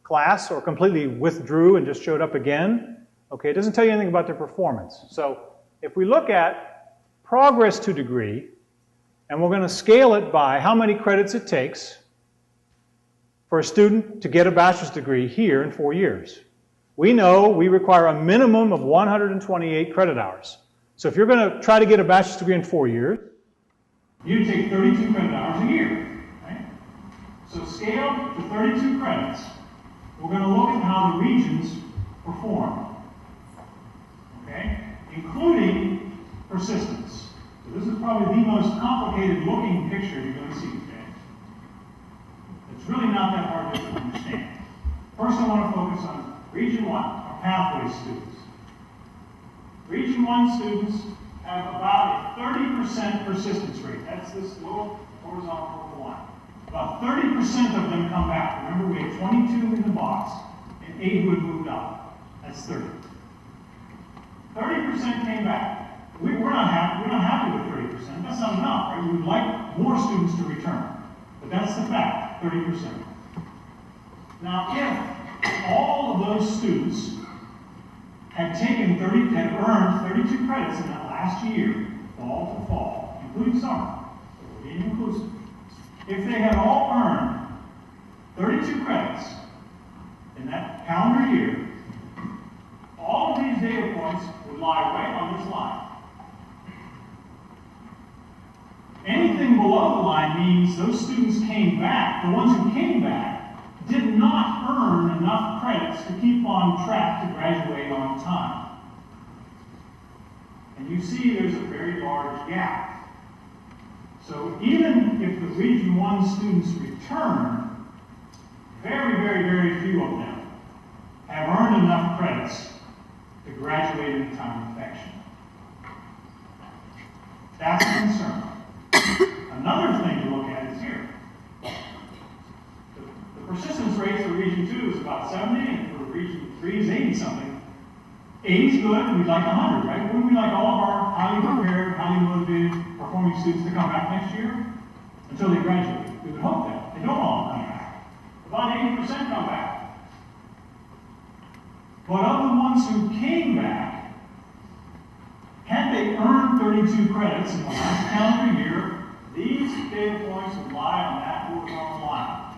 class or completely withdrew and just showed up again. Okay, it doesn't tell you anything about their performance. So if we look at progress to degree, and we're going to scale it by how many credits it takes for a student to get a bachelor's degree here in 4 years. We know we require a minimum of 128 credit hours. So if you're going to try to get a bachelor's degree in 4 years, you take 32 credit hours a year. Right? So scale to 32 credits. We're going to look at how the regions perform. Okay? Including persistence. So this is probably the most complicated looking picture you're going to see today. It's really not that hard to understand. First I want to focus on Region 1, our pathway students. Region 1 students have about a 30% persistence rate. That's this little horizontal purple line. About 30% of them come back. Remember, we had 22 in the box and 8 who had moved out. That's 30. 30% came back. We're not happy with 30%. That's not enough, right? We would like more students to return. But that's the fact, 30%. Now, if all of those students had earned 32 credits in that last year, fall to fall, including summer, so being inclusive, if they had all earned 32 credits in that calendar year, all of these data points would lie right on this line. Anything below the line means those students came back. The ones who came back did not earn enough credits to keep on track to graduate on time. And you see there's a very large gap. So even if the Region 1 students return, very, very, very few of them have earned enough credits to graduate in time of infection. That's a concern. Another thing to look at is here. The persistence rate for Region 2 is about 70, and for Region 3 is 80-something. 80 is good, we'd like 100, right? Wouldn't we like all of our highly prepared, highly motivated, performing students to come back next year? Until they graduate. We would hope that. They don't all come back. About 80% come back. But of the ones who came back, had they earned 32 credits in the last calendar year, these data points would lie on that horizontal line.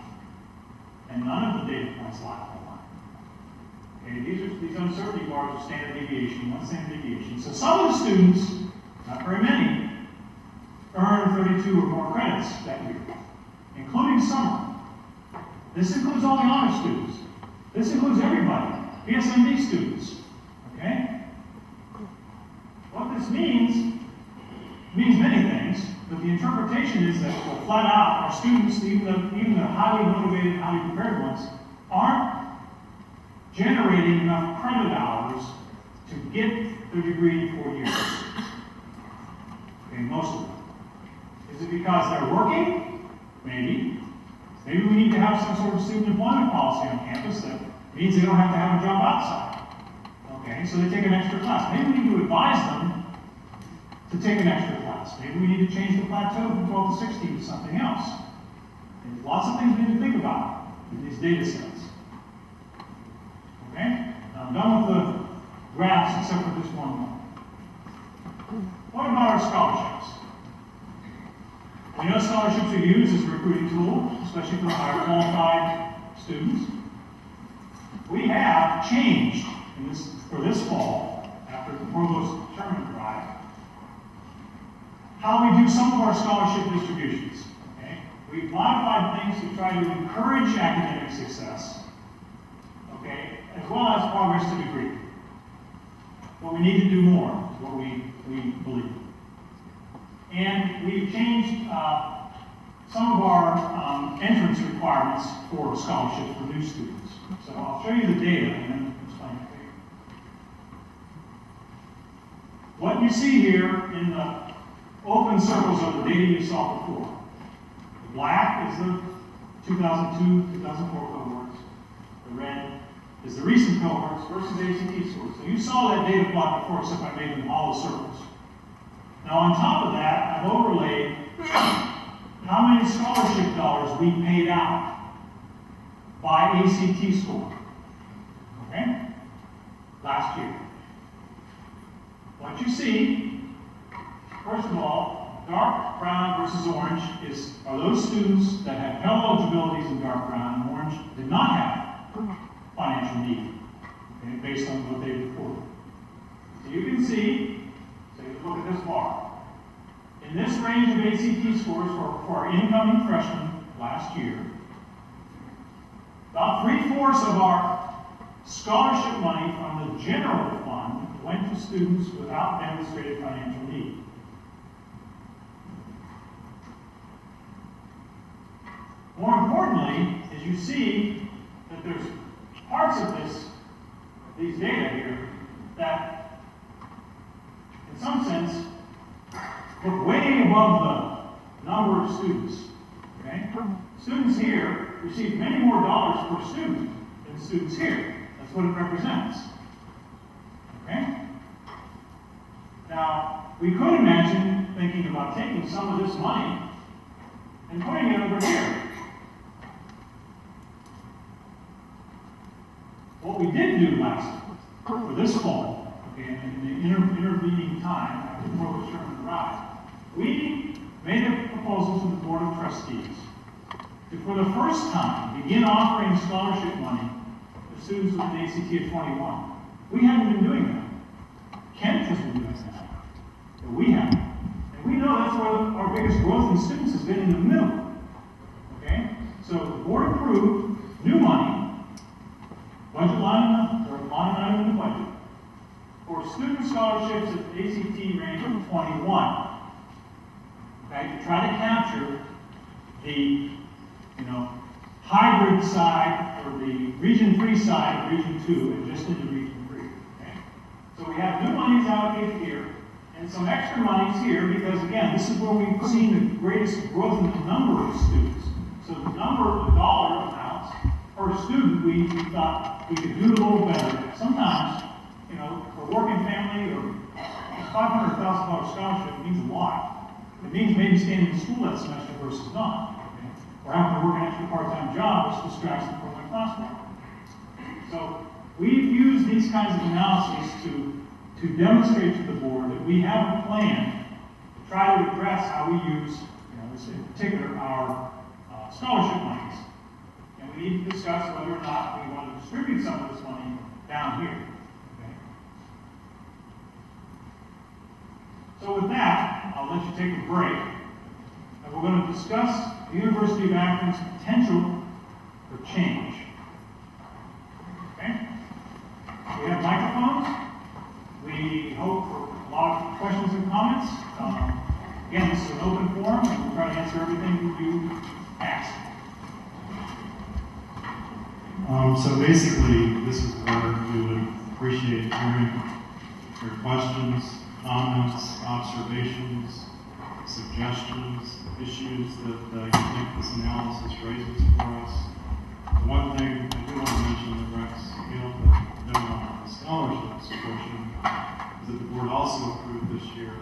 And none of the data points lie on the line. Okay, these uncertainty bars are standard deviation, one standard deviation. So some of the students, not very many, earned 32 or more credits that year, including summer. This includes all the honor students. This includes everybody, PSMD students. Okay? What this means many things, but the interpretation is that, well, flat out, our students, even the highly motivated, highly prepared ones, aren't generating enough credit hours to get their degree in 4 years. Okay, most of them. Is it because they're working? Maybe. Maybe we need to have some sort of student employment policy on campus that means they don't have to have a job outside. Okay, so they take an extra class. Maybe we need to advise them to take an extra class. Maybe we need to change the plateau from 12 to 16 to something else. There's lots of things we need to think about in these data sets. Okay? Now I'm done with the graphs except for this one more. What about our scholarships? We know scholarships are used as a recruiting tool, especially for higher qualified students. We have changed for this fall, after the provost tournament drive, how we do some of our scholarship distributions. Okay? We've modified things to try to encourage academic success, okay, as well as progress to degree. But we need to do more, is what we believe. And we've changed some of our entrance requirements for scholarships for new students. So I'll show you the data and then explain it to you. What you see here in the open circles are the data you saw before. The black is the 2002, 2004 cohorts. The red is the recent cohorts versus ACT scores. So you saw that data plot before, except I made them hollow circles. Now on top of that, I've overlaid how many scholarship dollars we paid out by ACT score. Okay? Last year. What you see, first of all, dark brown versus orange are those students that have Pell eligibilities in dark brown, and orange did not have financial need, okay, based on what they reported. So you can see, take a look at this bar. In this range of ACT scores for our incoming freshmen last year, about 3/4 of our scholarship money from the general fund went to students without demonstrated financial need. More importantly, as you see that there's parts of these these data here that, in some sense, look way above the number of students. Okay? Students here receive many more dollars per student than students here. That's what it represents. Okay? Now, we could imagine thinking about taking some of this money and putting it over here. What we did do for this fall, okay, in the intervening time, before the term arrived, we made a proposal to the Board of Trustees to, for the first time, begin offering scholarship money to students with an ACT of 21. We haven't been doing that. Kent has been doing that. But we haven't. And we know that's where our biggest growth in students has been in the middle. Okay? So the board approved new money, budget line or line item in the budget, for student scholarships at the ACT range of 21. Okay, to try to capture the hybrid side or the Region 3 side of Region 2 and just into Region 3. Okay? So we have new monies allocated here and some extra monies here because, again, this is where we've seen the greatest growth in the number of students. So the number of dollar amounts per student, we thought we could do a little better. Sometimes, for a working family or a $500,000 scholarship means a lot. It means maybe staying in school that semester versus not. Or having to work an extra part-time job, which distracts them from their classwork. So we've used these kinds of analyses to demonstrate to the board that we have a plan to try to address how we use, in particular, our scholarship monies. And we need to discuss whether or not we want to distribute some of this money down here. Okay? So with that, I'll let you take a break. And we're going to discuss the University of Akron's potential for change. Okay? We have microphones. We hope for a lot of questions and comments. Again, this is an open forum, and we'll try to answer everything you ask. So basically, this is where we would appreciate hearing your questions, comments, observations, suggestions, issues that you think this analysis raises for us. The one thing I do want to mention that Rex Hill, the note on the scholarships portion, is that the board also approved this year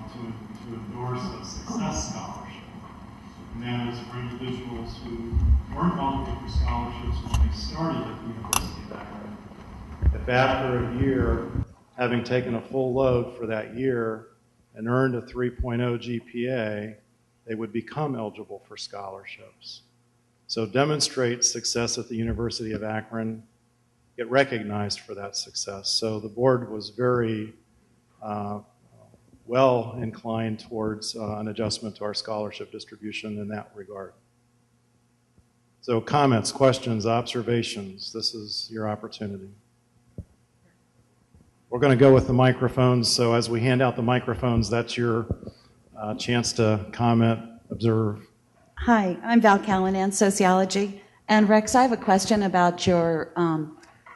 to endorse a success scholarship. And that is for individuals who weren't eligible for scholarships when they started at the University of Akron. If after a year, having taken a full load for that year and earned a 3.0 GPA, they would become eligible for scholarships. So demonstrate success at the University of Akron, get recognized for that success. So the board was very well inclined towards an adjustment to our scholarship distribution in that regard. So comments, questions, observations, this is your opportunity. We're going to go with the microphones, so as we hand out the microphones, that's your chance to comment, observe. Hi, I'm Val Callanan, Sociology. And Rex, I have a question about your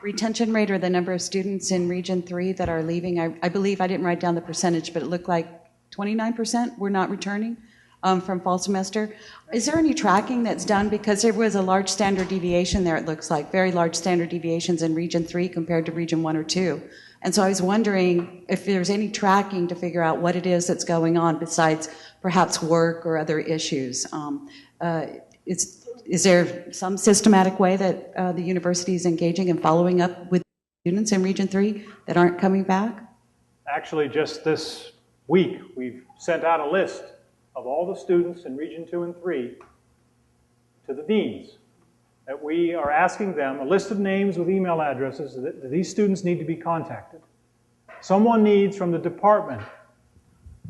retention rate or the number of students in Region 3 that are leaving. I believe, I didn't write down the percentage, but it looked like 29% were not returning from fall semester. Is there any tracking that's done? Because there was a large standard deviation there, it looks like, very large standard deviations in Region 3 compared to Region 1 or 2. And so I was wondering if there's any tracking to figure out what it is that's going on besides perhaps work or other issues. Is there some systematic way that the university is engaging in following up with students in Region 3 that aren't coming back? Actually, just this week, we've sent out a list of all the students in Region 2 and 3 to the deans. That we are asking them a list of names with email addresses that these students need to be contacted. Someone needs from the department,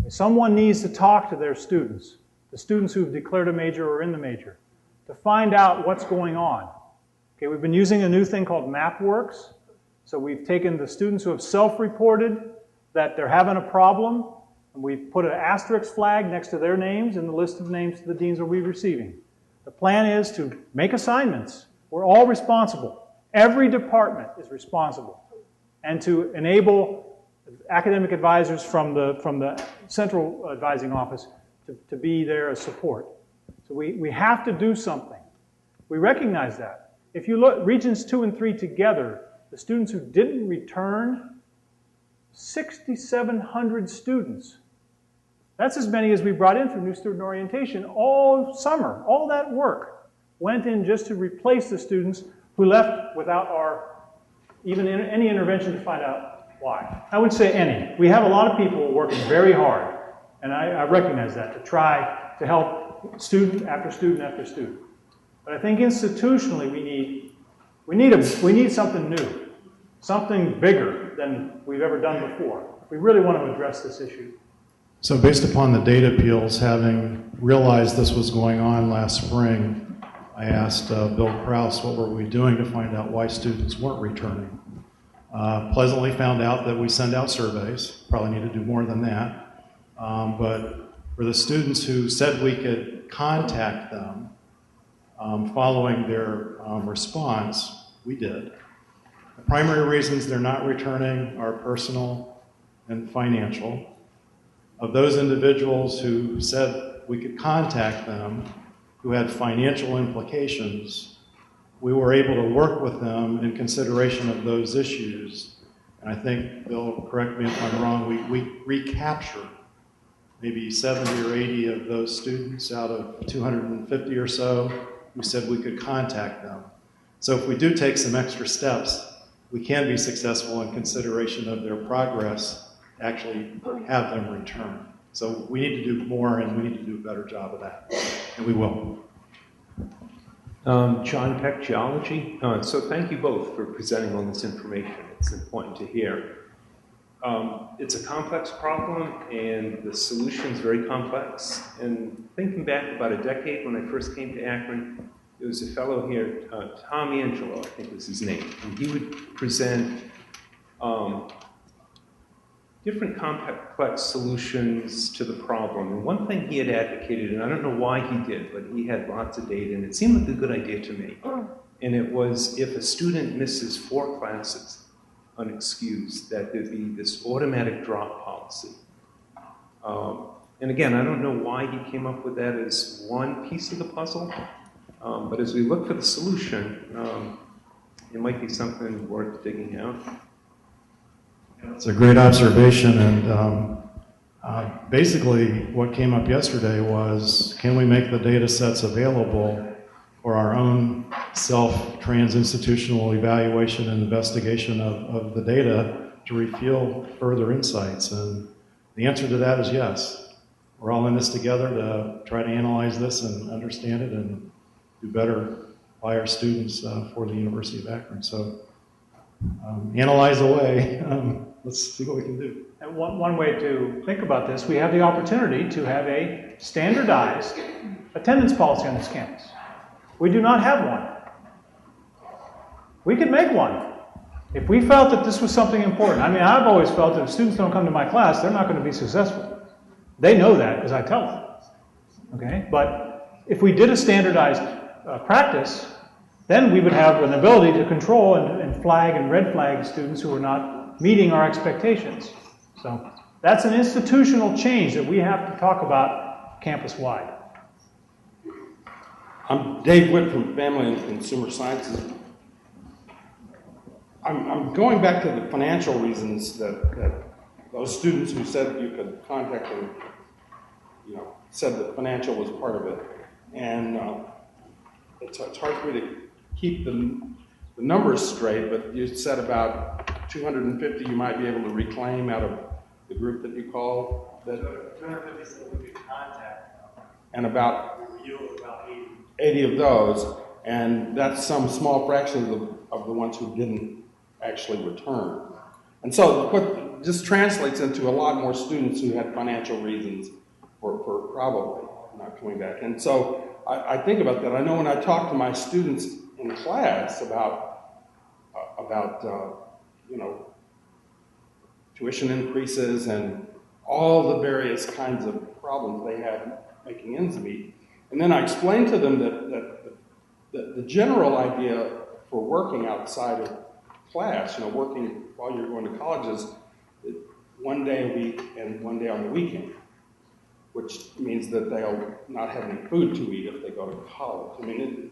someone needs to talk to their students, the students who've declared a major or in the major, to find out what's going on. Okay, we've been using a new thing called MapWorks. So we've taken the students who have self-reported that they're having a problem, and we've put an asterisk flag next to their names in the list of names the deans will be receiving. The plan is to make assignments. We're all responsible. Every department is responsible. And to enable academic advisors from the central advising office to be there as support. So we have to do something. We recognize that. If you look, Regions 2 and 3 together, the students who didn't return, 6,700 students. That's as many as we brought in through new student orientation all summer. All that work went in just to replace the students who left without even any intervention to find out why. I would say any. We have a lot of people working very hard, and I recognize that, to try to help student after student after student. But I think institutionally we need something new, something bigger than we've ever done before. We really want to address this issue. So based upon the data appeals, having realized this was going on last spring, I asked Bill Krause what were we doing to find out why students weren't returning. Pleasantly found out that we send out surveys, probably need to do more than that. But for the students who said we could contact them following their response, we did. The primary reasons they're not returning are personal and financial. Of those individuals who said we could contact them, who had financial implications, we were able to work with them in consideration of those issues. And I think, Bill, correct me if I'm wrong, we recaptured maybe 70 or 80 of those students out of 250 or so who said we could contact them. So if we do take some extra steps, we can be successful in consideration of their progress to actually have them return. So we need to do more, and we need to do a better job of that, and we will. John Peck, Geology. So thank you both for presenting all this information. It's important to hear. It's a complex problem, and the solution is very complex. And thinking back about a decade when I first came to Akron, there was a fellow here, Tom Angelo, I think was his name, and he would present different complex solutions to the problem. And one thing he had advocated, and I don't know why he did, but he had lots of data, and it seemed like a good idea to me. And it was if a student misses 4 classes unexcused, that there'd be this automatic drop policy. And again, I don't know why he came up with that as one piece of the puzzle, but as we look for the solution, it might be something worth digging out. It's a great observation, and basically what came up yesterday was, can we make the data sets available for our own self-trans-institutional evaluation and investigation of the data to reveal further insights? And the answer to that is yes. We're all in this together to try to analyze this and understand it and do better by our students for the University of Akron. So analyze away. Let's see what we can do. And one way to think about this, we have the opportunity to have a standardized attendance policy on this campus. We do not have one. We could make one. If we felt that this was something important. I mean, I've always felt that if students don't come to my class, they're not going to be successful. They know that because I tell them. Okay? But if we did a standardized practice, then we would have an ability to control and flag and red flag students who are not meeting our expectations. So that's an institutional change that we have to talk about campus-wide. I'm Dave Witt from Family and Consumer Sciences. I'm going back to the financial reasons that those students who said you could contact them, said that financial was part of it. And it's hard for me to keep the numbers straight, but you said about 250 you might be able to reclaim out of the group that you call. That 250 said we could contact them. And about 80 of those, and that's some small fraction of the ones who didn't actually return. And so what just translates into a lot more students who had financial reasons for probably not coming back. And so I think about that. I know when I talk to my students in class about tuition increases and all the various kinds of problems they had making ends meet. And then I explained to them that the general idea for working outside of class, working while you're going to college is one day a week and one day on the weekend, which means that they'll not have any food to eat if they go to college. I mean,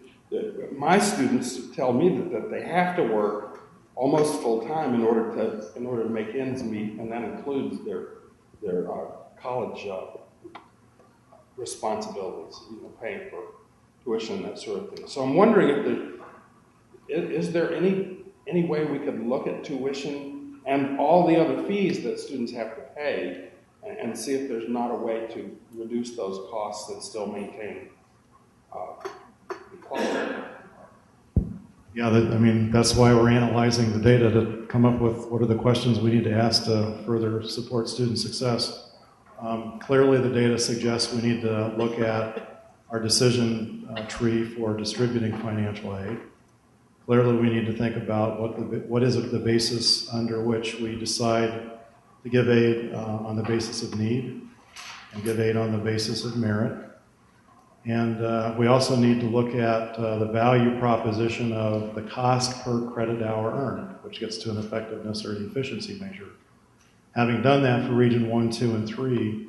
my students tell me that they have to work almost full time in order to make ends meet, and that includes their college responsibilities, paying for tuition, that sort of thing. So I'm wondering is there any way we could look at tuition and all the other fees that students have to pay and see if there's not a way to reduce those costs and still maintain equality? Yeah, that's why we're analyzing the data to come up with what are the questions we need to ask to further support student success. Clearly, the data suggests we need to look at our decision tree for distributing financial aid. Clearly, we need to think about what is the basis under which we decide to give aid on the basis of need and give aid on the basis of merit. And we also need to look at the value proposition of the cost per credit hour earned, which gets to an effectiveness or efficiency measure. Having done that for Region 1, 2, and 3,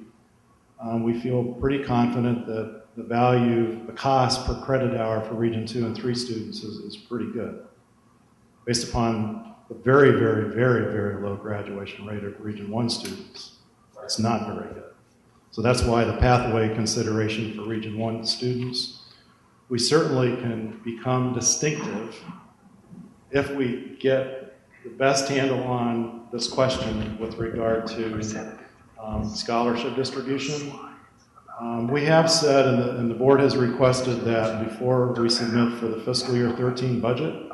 we feel pretty confident that the cost per credit hour for Region 2 and 3 students is pretty good, based upon the very, very, very, very low graduation rate of Region 1 students. It's not very good. So that's why the pathway consideration for Region 1 students, we certainly can become distinctive if we get the best handle on this question with regard to scholarship distribution. We have said, and the board has requested that before we submit for the fiscal year 13 budget,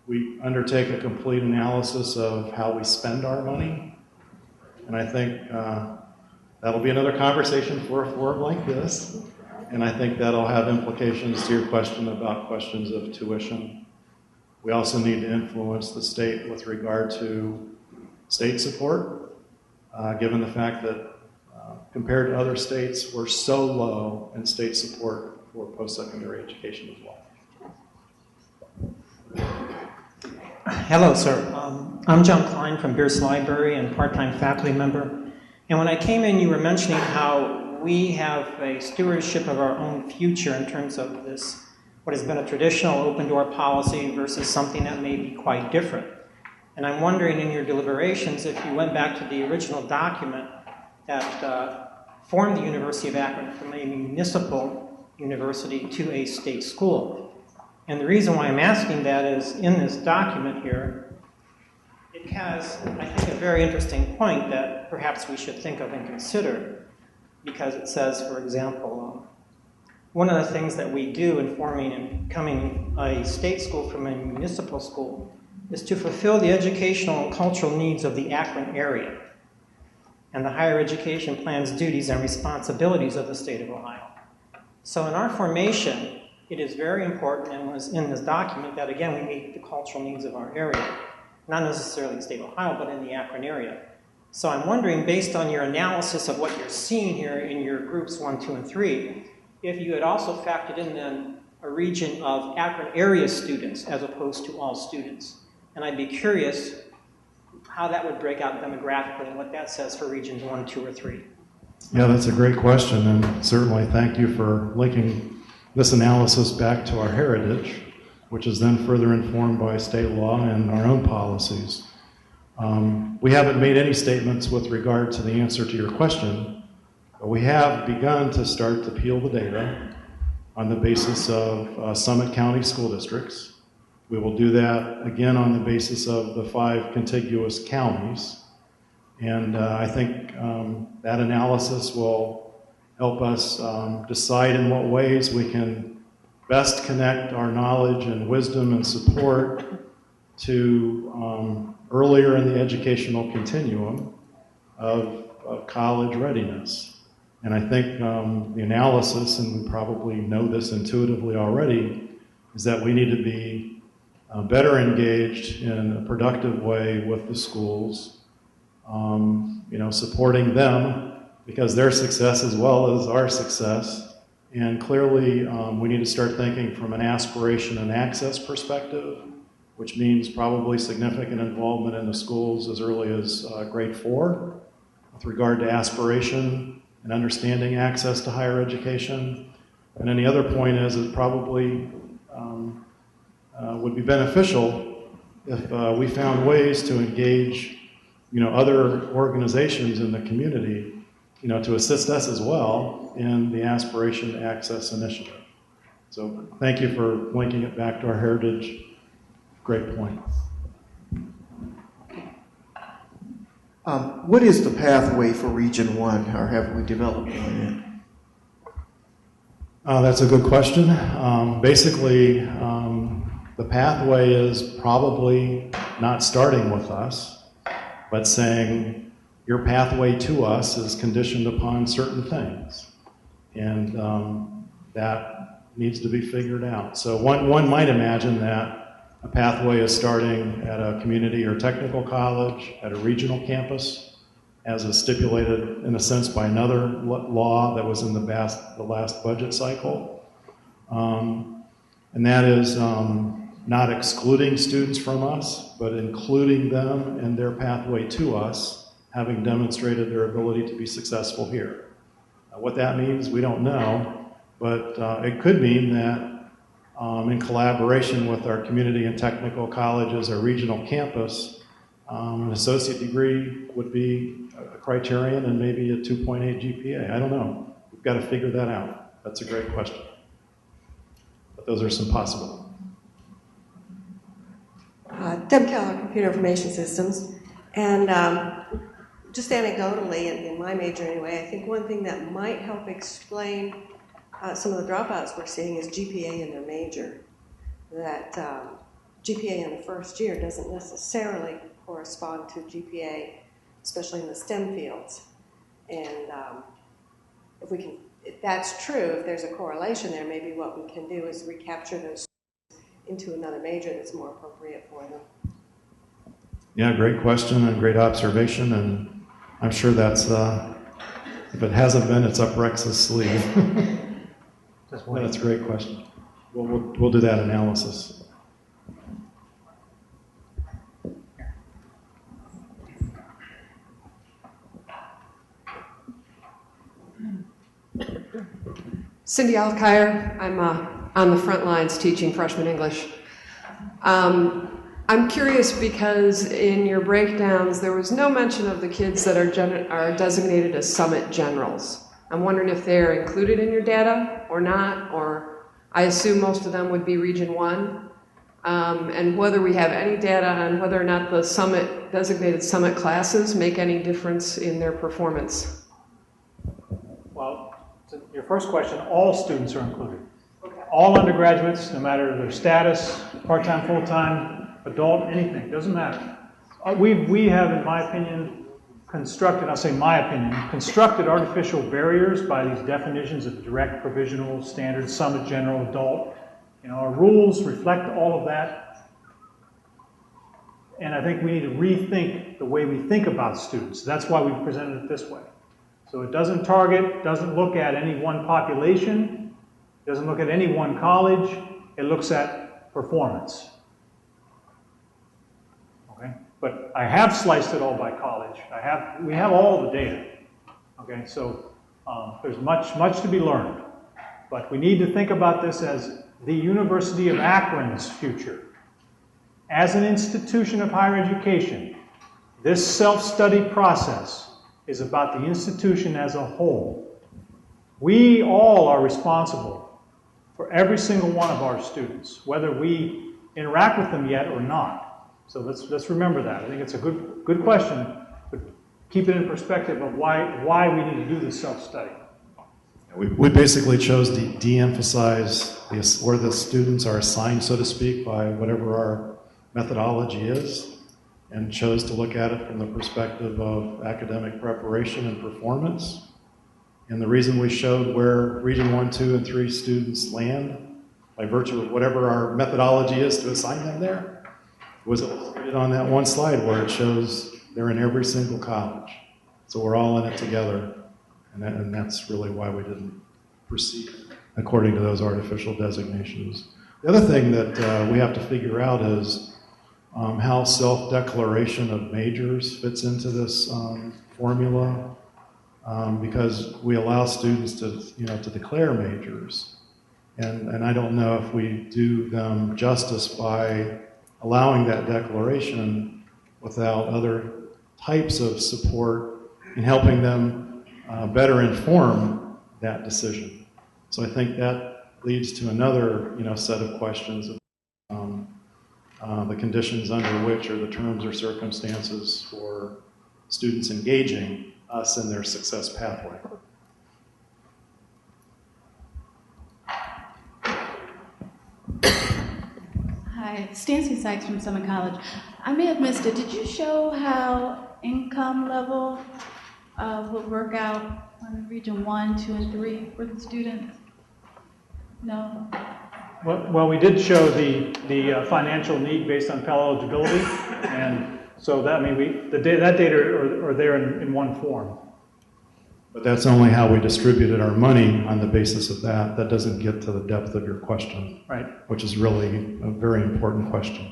we undertake a complete analysis of how we spend our money. And I think that'll be another conversation for a forum like this. And I think that'll have implications to your question about questions of tuition. We also need to influence the state with regard to state support, given the fact that compared to other states, we're so low in state support for post-secondary education as well. Hello, sir. I'm John Klein from Bierce Library and part-time faculty member. And when I came in, you were mentioning how we have a stewardship of our own future in terms of this, what has been a traditional open-door policy versus something that may be quite different. And I'm wondering in your deliberations if you went back to the original document that formed the University of Akron from a municipal university to a state school. And the reason why I'm asking that is in this document here, it has, I think, a very interesting point that perhaps we should think of and consider, because it says, for example, one of the things that we do in forming and becoming a state school from a municipal school is to fulfill the educational and cultural needs of the Akron area and the higher education plan's duties and responsibilities of the state of Ohio. So in our formation, it is very important, and was in this document, that again we meet the cultural needs of our area. Not necessarily the state of Ohio, but in the Akron area. So I'm wondering, based on your analysis of what you're seeing here in your groups 1, 2, and 3, if you had also factored in then a region of Akron area students as opposed to all students. And I'd be curious how that would break out demographically and what that says for regions 1, 2, or 3. Yeah, that's a great question, and certainly thank you for linking this analysis back to our heritage, which is then further informed by state law and our own policies. We haven't made any statements with regard to the answer to your question, but we have begun to start to peel the data on the basis of Summit County school districts. We will do that again on the basis of the 5 contiguous counties. And I think that analysis will help us decide in what ways we can best connect our knowledge and wisdom and support to earlier in the educational continuum of college readiness. And I think the analysis, and we probably know this intuitively already, is that we need to be better engaged in a productive way with the schools, supporting them, because their success as well as our success, And clearly, we need to start thinking from an aspiration and access perspective, which means probably significant involvement in the schools as early as grade 4 with regard to aspiration and understanding access to higher education. And then the other point is it probably would be beneficial if we found ways to engage, other organizations in the community, to assist us as well in the Aspiration to Access initiative. So thank you for linking it back to our heritage. Great point. What is the pathway for Region 1, or have we developed one yet? That's a good question. Basically, the pathway is probably not starting with us, but saying your pathway to us is conditioned upon certain things. And that needs to be figured out. So one might imagine that a pathway is starting at a community or technical college, at a regional campus, as is stipulated in a sense by another law that was in the last budget cycle. And that is not excluding students from us, but including them in their pathway to us, having demonstrated their ability to be successful here. What that means, we don't know, but it could mean that in collaboration with our community and technical colleges, our regional campus, an associate degree would be a criterion and maybe a 2.8 GPA. I don't know. We've got to figure that out. That's a great question. But those are some possibilities. Deb Keller, Computer Information Systems. And just anecdotally, in my major anyway, I think one thing that might help explain some of the dropouts we're seeing is GPA in their major. That GPA in the first year doesn't necessarily correspond to GPA, especially in the STEM fields. And if that's true, if there's a correlation there, maybe what we can do is recapture those into another major that's more appropriate for them. Yeah, great question and great observation, and I'm sure that's, if it hasn't been, it's up Rex's sleeve. That's a great question. We'll do that analysis. Cindy Alkire. I'm on the front lines teaching freshman English. I'm curious because in your breakdowns there was no mention of the kids that are designated as Summit Generals. I'm wondering if they're included in your data or not, or I assume most of them would be Region 1, and whether we have any data on whether or not the designated Summit classes make any difference in their performance. Well, to your first question, all students are included. Okay. All undergraduates, no matter their status, part-time, full-time, adult, anything, doesn't matter. We have, in my opinion, constructed artificial barriers by these definitions of direct, provisional, standard, Summit, general, adult. Our rules reflect all of that. And I think we need to rethink the way we think about students. That's why we presented it this way. So it doesn't look at any one population, doesn't look at any one college, it looks at performance. Okay? But I have sliced it all by college. We have all the data. Okay, so there's much to be learned. But we need to think about this as the University of Akron's future. As an institution of higher education, this self-study process is about the institution as a whole. We all are responsible for every single one of our students, whether we interact with them yet or not. So let's remember that. I think it's a good question, but keep it in perspective of why we need to do this self-study. We basically chose to de-emphasize where the students are assigned, so to speak, by whatever our methodology is, and chose to look at it from the perspective of academic preparation and performance. And the reason we showed where Region 1, 2, and 3 students land, by virtue of whatever our methodology is to assign them there, was illustrated on that one slide where it shows they're in every single college. So we're all in it together, and that's really why we didn't proceed according to those artificial designations. The other thing that we have to figure out is how self-declaration of majors fits into this formula, because we allow students to declare majors. And I don't know if we do them justice by allowing that declaration without other types of support in helping them better inform that decision. So I think that leads to another set of questions of the conditions under which, or the terms or circumstances for students engaging us in their success pathway. Hi, Stancy Sykes from Summit College. I may have missed it. Did you show how income level would work out on Region 1, 2, and 3 for the students? No? Well, we did show the financial need based on Pell eligibility, and so that, that data are there in one form. But that's only how we distributed our money on the basis of that. That doesn't get to the depth of your question, right? Which is really a very important question.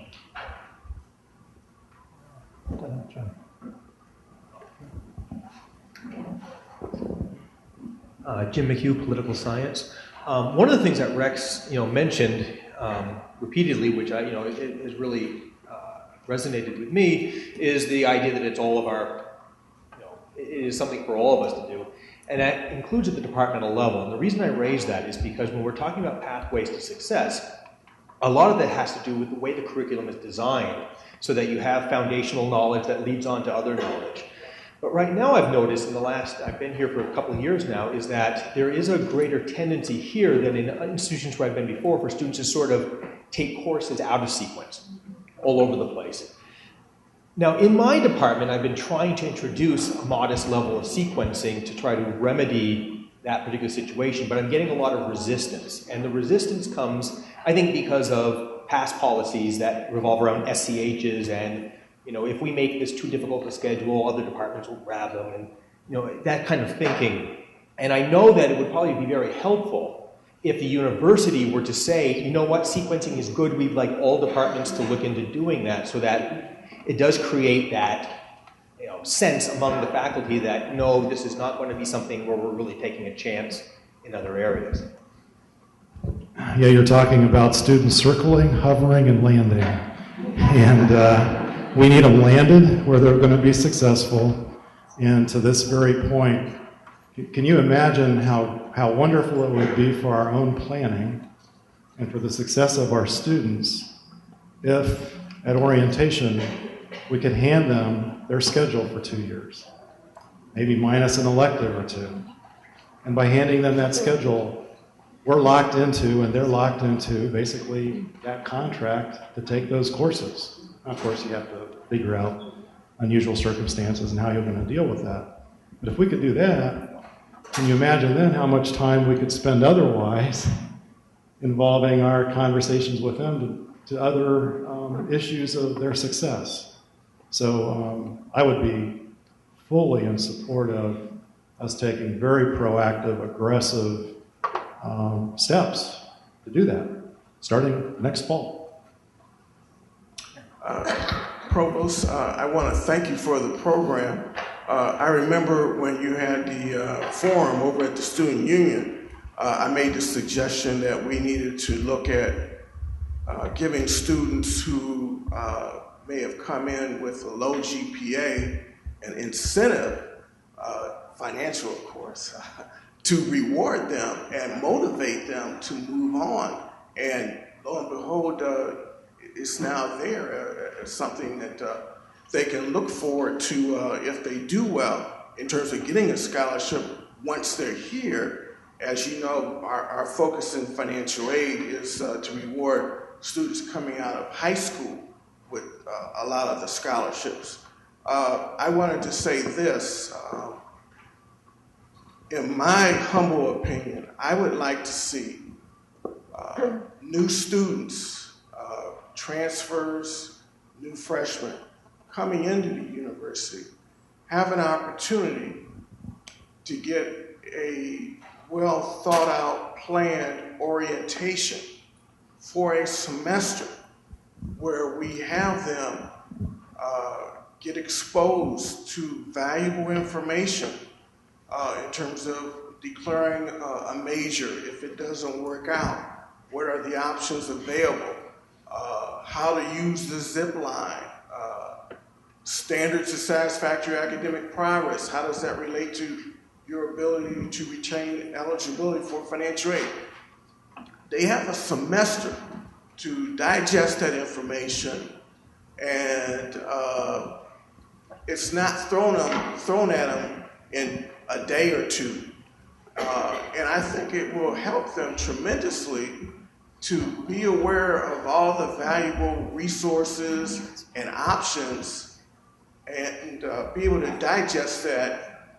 Jim McHugh, Political Science. One of the things that Rex, mentioned repeatedly, which has really resonated with me, is the idea that it's all of our, it is something for all of us to do. And that includes at the departmental level. And the reason I raise that is because when we're talking about pathways to success, a lot of that has to do with the way the curriculum is designed so that you have foundational knowledge that leads on to other knowledge. But right now I've noticed I've been here for a couple of years now, is that there is a greater tendency here than in institutions where I've been before for students to sort of take courses out of sequence all over the place. Now, in my department, I've been trying to introduce a modest level of sequencing to try to remedy that particular situation, but I'm getting a lot of resistance. And the resistance comes, I think, because of past policies that revolve around SCHs and, if we make this too difficult to schedule, other departments will grab them, and, that kind of thinking. And I know that it would probably be very helpful if the university were to say, you know what, sequencing is good, we'd like all departments to look into doing that, so that it does create that sense among the faculty that, no, this is not going to be something where we're really taking a chance in other areas. Yeah, you're talking about students circling, hovering, and landing. And we need them landed where they're going to be successful. And to this very point, can you imagine how wonderful it would be for our own planning and for the success of our students if at orientation we could hand them their schedule for 2 years, maybe minus an elective or two. And by handing them that schedule, we're locked into, and they're locked into, basically that contract to take those courses. Of course, you have to figure out unusual circumstances and how you're going to deal with that. But if we could do that, can you imagine then how much time we could spend otherwise involving our conversations with them to other issues of their success? So I would be fully in support of us taking very proactive, aggressive steps to do that, starting next fall. Provost, I want to thank you for the program. I remember when you had the forum over at the Student Union, I made the suggestion that we needed to look at giving students who may have come in with a low GPA an incentive, financial of course, to reward them and motivate them to move on. And lo and behold, it's now there as something that they can look forward to if they do well in terms of getting a scholarship once they're here. As you know, our focus in financial aid is to reward students coming out of high school with a lot of the scholarships. I wanted to say this. In my humble opinion, I would like to see new students, transfers, new freshmen coming into the university have an opportunity to get a well thought out planned orientation for a semester where we have them get exposed to valuable information in terms of declaring a major if it doesn't work out. What are the options available? How to use the zip line? Standards of satisfactory academic progress. How does that relate to your ability to retain eligibility for financial aid? They have a semester to digest that information, and it's not thrown at them in a day or two. And I think it will help them tremendously to be aware of all the valuable resources and options and be able to digest that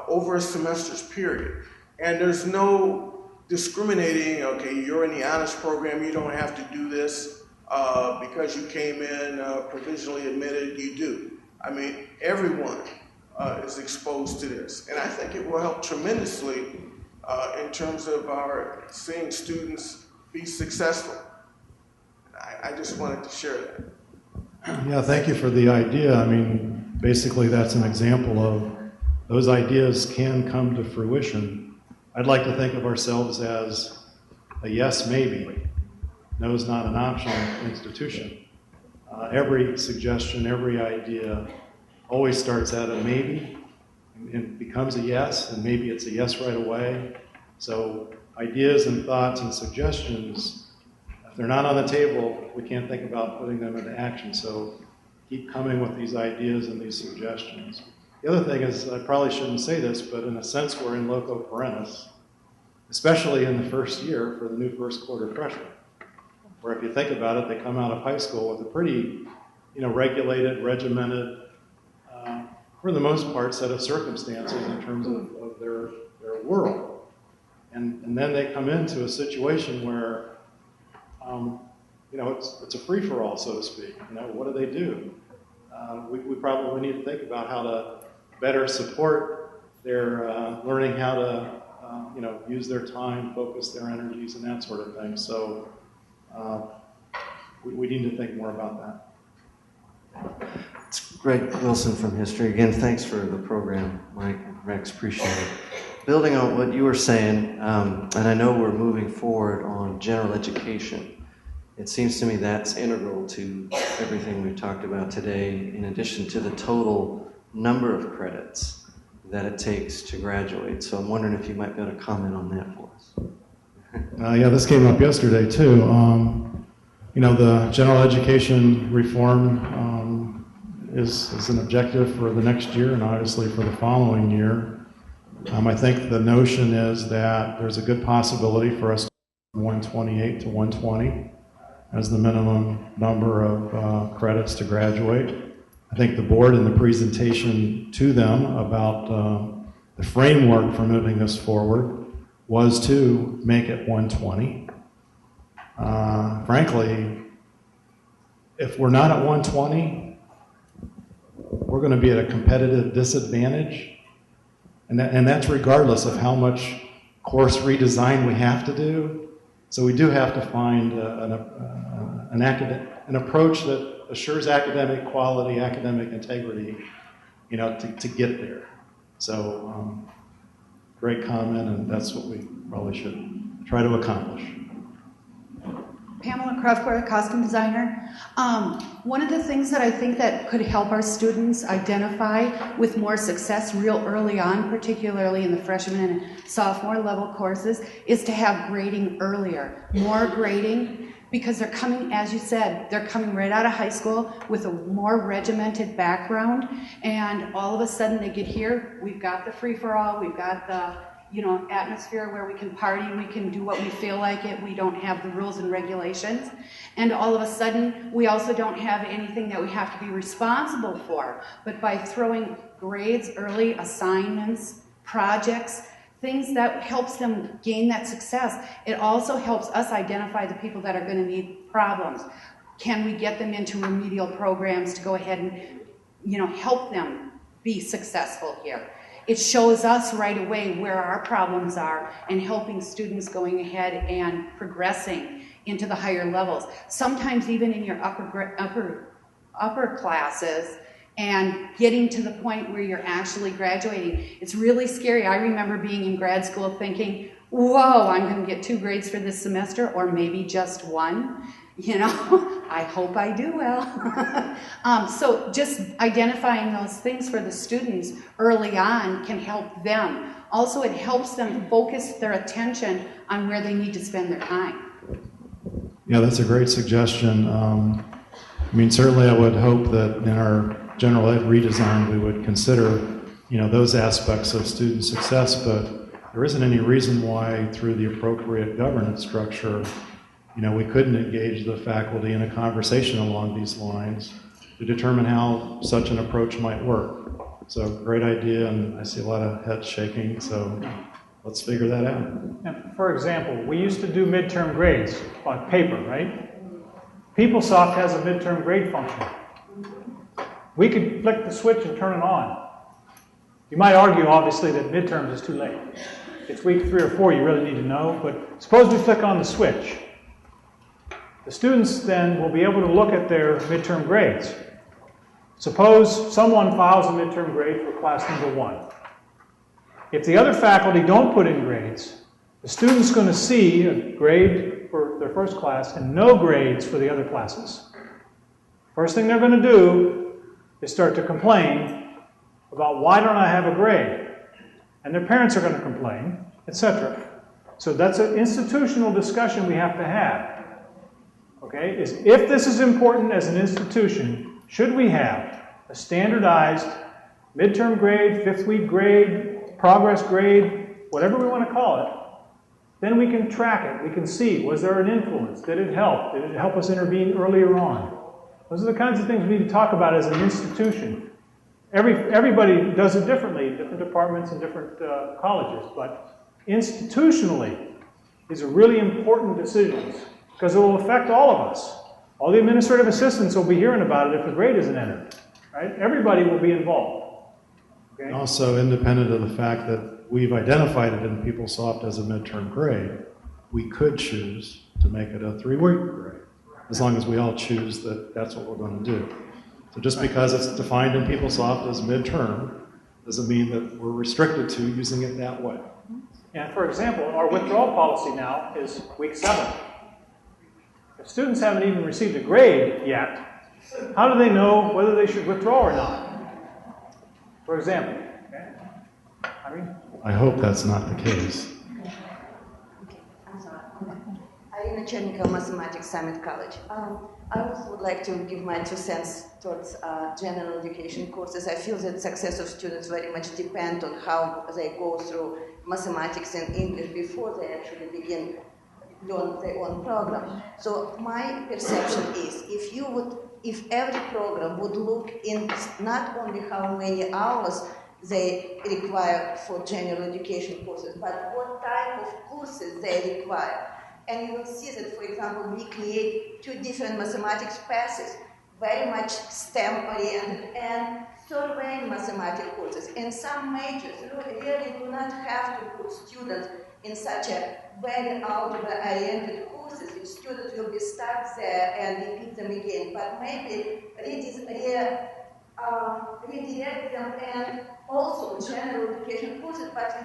over a semester's period. And there's no discriminating, okay, you're in the honors program, you don't have to do this because you came in provisionally admitted, you do. I mean, everyone is exposed to this. And I think it will help tremendously in terms of our seeing students be successful. I just wanted to share that. Yeah, thank you for the idea. I mean, basically that's an example of those ideas can come to fruition. I'd like to think of ourselves as a yes, maybe. No is not an optional institution. Every suggestion, every idea always starts at a maybe and becomes a yes, and maybe it's a yes right away. So ideas and thoughts and suggestions, if they're not on the table, we can't think about putting them into action. So keep coming with these ideas and these suggestions. The other thing is, I probably shouldn't say this, but in a sense we're in loco parentis, especially in the first year for the new first quarter freshmen, where if you think about it, they come out of high school with a pretty, regulated, regimented, for the most part, set of circumstances in terms of their world. And then they come into a situation where, it's a free-for-all, so to speak. What do they do? We probably need to think about how to better support their learning how to, use their time, focus their energies, and that sort of thing. So we need to think more about that. It's Greg Wilson from History. Again, thanks for the program, Mike and Rex. Appreciate it. Building on what you were saying, and I know we're moving forward on general education, it seems to me that's integral to everything we've talked about today, in addition to the total number of credits that it takes to graduate. So I'm wondering if you might be able to comment on that for us. Yeah, this came up yesterday too. The general education reform is an objective for the next year and obviously for the following year. I think the notion is that there's a good possibility for us to go from 128 to 120 as the minimum number of credits to graduate. I think the board in the presentation to them about the framework for moving this forward was to make it 120. Frankly, if we're not at 120, we're going to be at a competitive disadvantage. And that's regardless of how much course redesign we have to do. So we do have to find an approach that assures academic quality, academic integrity, to get there. So great comment, and that's what we probably should try to accomplish. Pamela Kraftwerk, costume designer. One of the things that I think that could help our students identify with more success real early on, particularly in the freshman and sophomore level courses, is to have grading earlier. More grading, because they're coming, as you said, they're coming right out of high school with a more regimented background, and all of a sudden they get here, we've got the free-for-all, we've got the atmosphere where we can party, we can do what we feel like it, we don't have the rules and regulations, and all of a sudden we also don't have anything that we have to be responsible for. But by throwing grades early, assignments, projects, things that helps them gain that success, it also helps us identify the people that are going to need problems. Can we get them into remedial programs to go ahead and help them be successful here? It shows us right away where our problems are and helping students going ahead and progressing into the higher levels. Sometimes even in your upper classes, and getting to the point where you're actually graduating. It's really scary. I remember being in grad school thinking, whoa, I'm going to get 2 grades for this semester, or maybe just 1. You know, I hope I do well. So just identifying those things for the students early on can help them. Also, it helps them focus their attention on where they need to spend their time. Yeah, that's a great suggestion. I mean, certainly I would hope that in our general ed redesign we would consider, you know, those aspects of student success, but there isn't any reason why through the appropriate governance structure, you know, we couldn't engage the faculty in a conversation along these lines to determine how such an approach might work. So great idea, and I see a lot of heads shaking, so let's figure that out. And for example, we used to do midterm grades on paper, right? PeopleSoft has a midterm grade function. We could flick the switch and turn it on. You might argue, obviously, that midterms is too late. It's week 3 or 4, you really need to know, but suppose we flick on the switch. The students then will be able to look at their midterm grades. Suppose someone files a midterm grade for class number 1. If the other faculty don't put in grades, the student's going to see a grade for their first class and no grades for the other classes. First thing they're going to do is start to complain about why don't I have a grade? And their parents are going to complain, etc. So that's an institutional discussion we have to have. Okay? Is if this is important as an institution, should we have a standardized midterm grade, 5th week grade, progress grade, whatever we want to call it, then we can track it. We can see, was there an influence? Did it help? Did it help us intervene earlier on? Those are the kinds of things we need to talk about as an institution. Everybody does it differently, different departments and different colleges, but institutionally, these are really important decisions because it will affect all of us. All the administrative assistants will be hearing about it if a grade isn't entered. Right? Everybody will be involved. Okay? Also, independent of the fact that we've identified it in PeopleSoft as a midterm grade, we could choose to make it a 3-week grade, as long as we all choose that that's what we're going to do. So just because it's defined in PeopleSoft as midterm doesn't mean that we're restricted to using it that way. And for example, our withdrawal policy now is week 7. If students haven't even received a grade yet, how do they know whether they should withdraw or not? For example, okay? I hope that's not the case. Irina Chernikov, Mathematics, Summit College. I also would like to give my 2 cents towards general education courses. I feel that success of students very much depend on how they go through mathematics and English before they actually begin learn their own program. So my perception is, if every program would look in not only how many hours they require for general education courses, but what type of courses they require. And you will see that, for example, we create 2 different mathematics passes, very much STEM-oriented and surveying mathematics courses. And some majors really do not have to put students in such a very algebra-oriented courses, which students will be stuck there and repeat them again. But maybe redirect them and also general education courses, but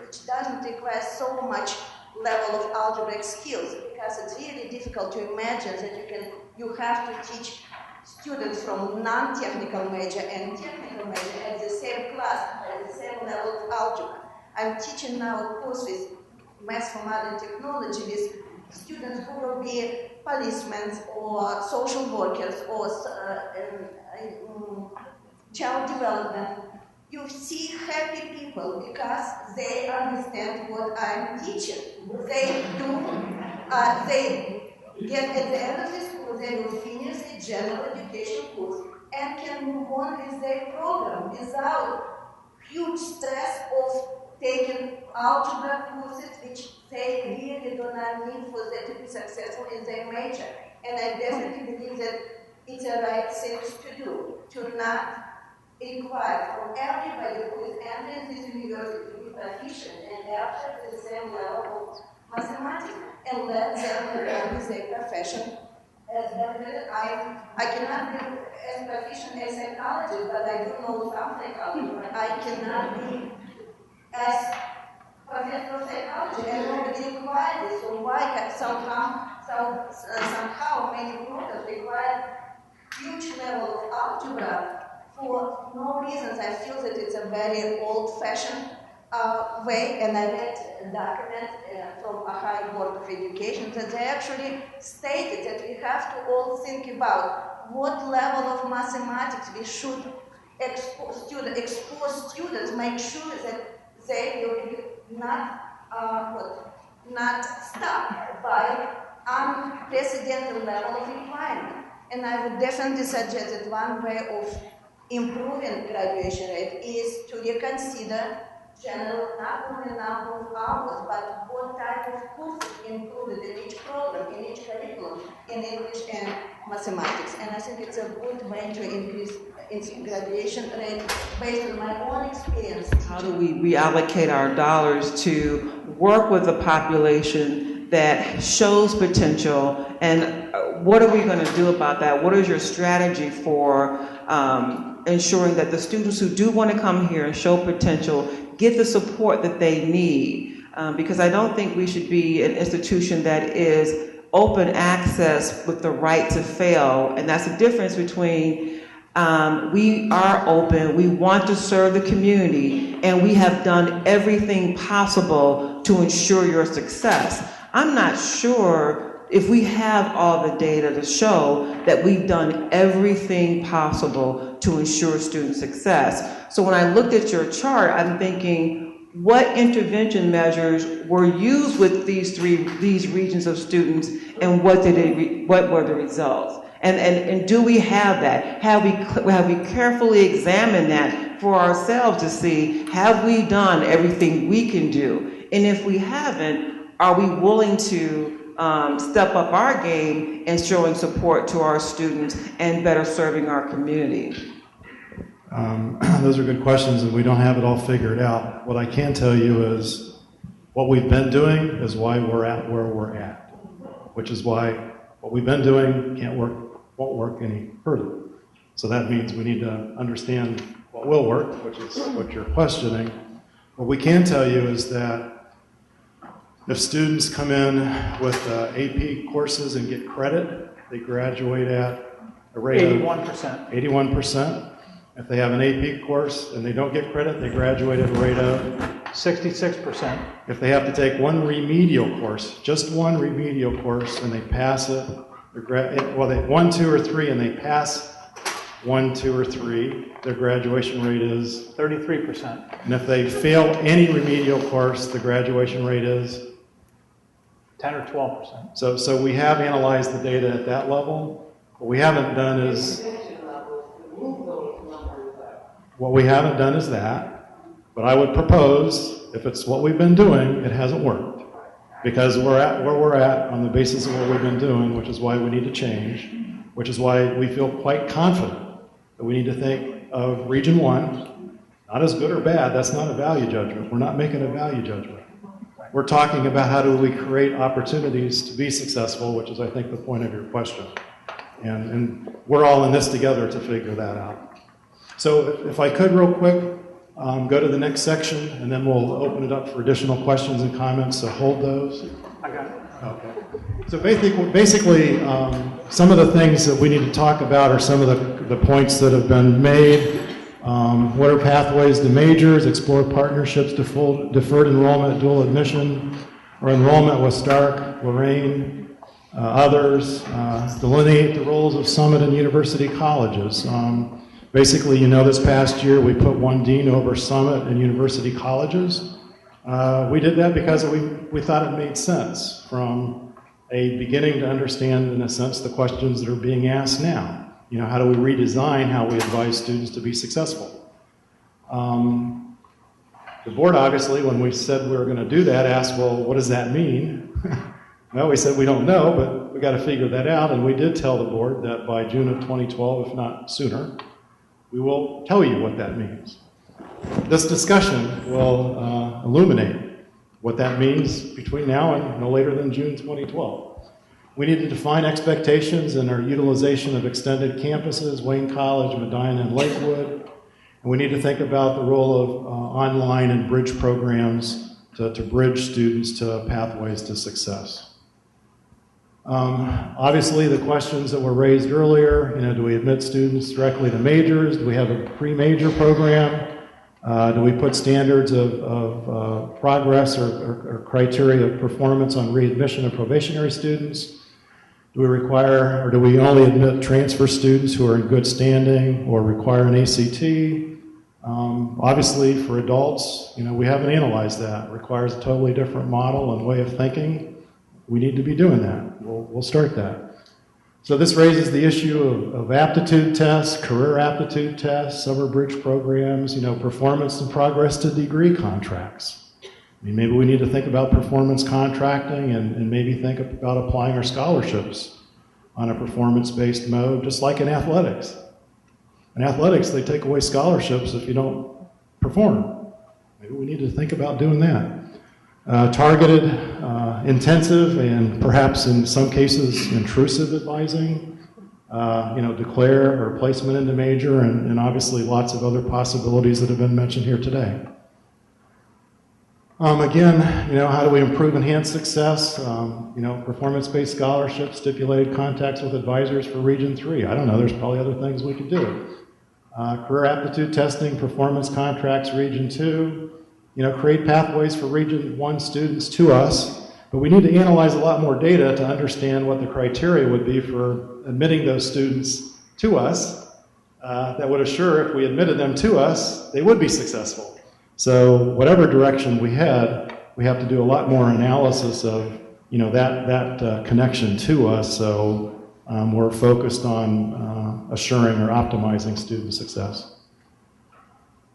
which doesn't require so much level of algebraic skills, because it's really difficult to imagine that you have to teach students from non-technical major and technical major at the same class, at the same level of algebra. I'm teaching now a course with Maths for Modern Technology with students who will be policemen or social workers or child development. You see happy people because they understand what I'm teaching. They get at the end of the school, they will finish the general education course and can move on with their program without huge stress of taking algebra courses, which they really do not need for them to be successful in their major. And I definitely believe that it's the right thing to do, to not required from everybody who is entering this university to be proficient and after the same level of mathematics, and let them learn their profession. I cannot be as proficient as psychology, but I do know some psychology, but I cannot be as professor of psychology, and nobody required this. So why somehow many products require huge level of algebra for no reasons? I feel that it's a very old-fashioned way, and I read a document from a high board of education that they actually stated that we have to all think about what level of mathematics we should expose students, make sure that they will be not stuck by unprecedented level of requirement. And I would definitely suggest that one way of improving graduation rate is to reconsider general, not only number of hours, but what type of courses included in each program, in each curriculum, in English and mathematics. And I think it's a good way to increase graduation rate based on my own experience. How do we reallocate our dollars to work with a population that shows potential, and what are we going to do about that? What is your strategy for ensuring that the students who do want to come here and show potential get the support that they need? Because I don't think we should be an institution that is open access with the right to fail, and that's the difference between we are open, we want to serve the community, and we have done everything possible to ensure your success. I'm not sure if we have all the data to show that we've done everything possible to ensure student success. So when I looked at your chart, I'm thinking, what intervention measures were used with these regions of students, and what were the results? And do we have that? Have we carefully examined that for ourselves to see, have we done everything we can do? And if we haven't, are we willing to step up our game in showing support to our students and better serving our community? Those are good questions, and we don't have it all figured out. What I can tell you is what we've been doing is why we're at where we're at, which is why what we've been doing won't work any further. So that means we need to understand what will work, which is what you're questioning. What we can tell you is that if students come in with AP courses and get credit, they graduate at a rate 81%. 81%. If they have an AP course and they don't get credit, they graduate at a rate of 66%. If they have to take one remedial course, just one remedial course, and they pass it, they 1, 2, or 3, and they pass 1, 2, or 3, their graduation rate is 33%. And if they fail any remedial course, the graduation rate is 10 or 12%. So we have analyzed the data at that level. What we haven't done is that. But I would propose, if it's what we've been doing, it hasn't worked. Because we're at where we're at on the basis of what we've been doing, which is why we need to change, which is why we feel quite confident that we need to think of Region 1, not as good or bad. That's not a value judgment. We're not making a value judgment. We're talking about how do we create opportunities to be successful, which is, I think, the point of your question. And we're all in this together to figure that out. So if I could real quick, go to the next section, and then we'll open it up for additional questions and comments, so hold those. I got it. Okay. So basically some of the things that we need to talk about are some of the points that have been made. What are pathways to majors, explore partnerships to full deferred enrollment, dual admission, or enrollment with Stark, Lorraine, others, delineate the roles of Summit and university colleges. Basically, this past year we put one dean over Summit and university colleges. We did that because we thought it made sense from a beginning to understand, in a sense, the questions that are being asked now. How do we redesign how we advise students to be successful? The board, obviously, when we said we were going to do that, asked, well, what does that mean? Well, we said we don't know, but we got to figure that out, and we did tell the board that by June of 2012, if not sooner, We will tell you what that means. This discussion will illuminate what that means between now and no later than June 2012. We need to define expectations in our utilization of extended campuses, Wayne College, Medina, and Lakewood. And we need to think about the role of online and bridge programs to bridge students to pathways to success. Obviously, the questions that were raised earlier, do we admit students directly to majors? Do we have a pre-major program? Do we put standards of progress or criteria of performance on readmission of probationary students? Do we require, or do we only admit transfer students who are in good standing or require an ACT? Obviously, for adults, we haven't analyzed that. It requires a totally different model and way of thinking. We need to be doing that. We'll start that. So this raises the issue of aptitude tests, career aptitude tests, summer bridge programs, performance and progress to degree contracts. Maybe we need to think about performance contracting and maybe think about applying our scholarships on a performance-based mode, just like in athletics. In athletics, they take away scholarships if you don't perform. Maybe we need to think about doing that. Targeted, intensive, and perhaps in some cases intrusive advising, declare or placement into major, and obviously lots of other possibilities that have been mentioned here today. Again, how do we improve enhanced success? Performance-based scholarships, stipulated contacts with advisors for Region 3. I don't know, there's probably other things we could do. Career aptitude testing, performance contracts, Region 2. Create pathways for Region 1 students to us, but we need to analyze a lot more data to understand what the criteria would be for admitting those students to us that would assure if we admitted them to us, they would be successful. So whatever direction we head, we have to do a lot more analysis of that connection to us, so we're focused on assuring or optimizing student success.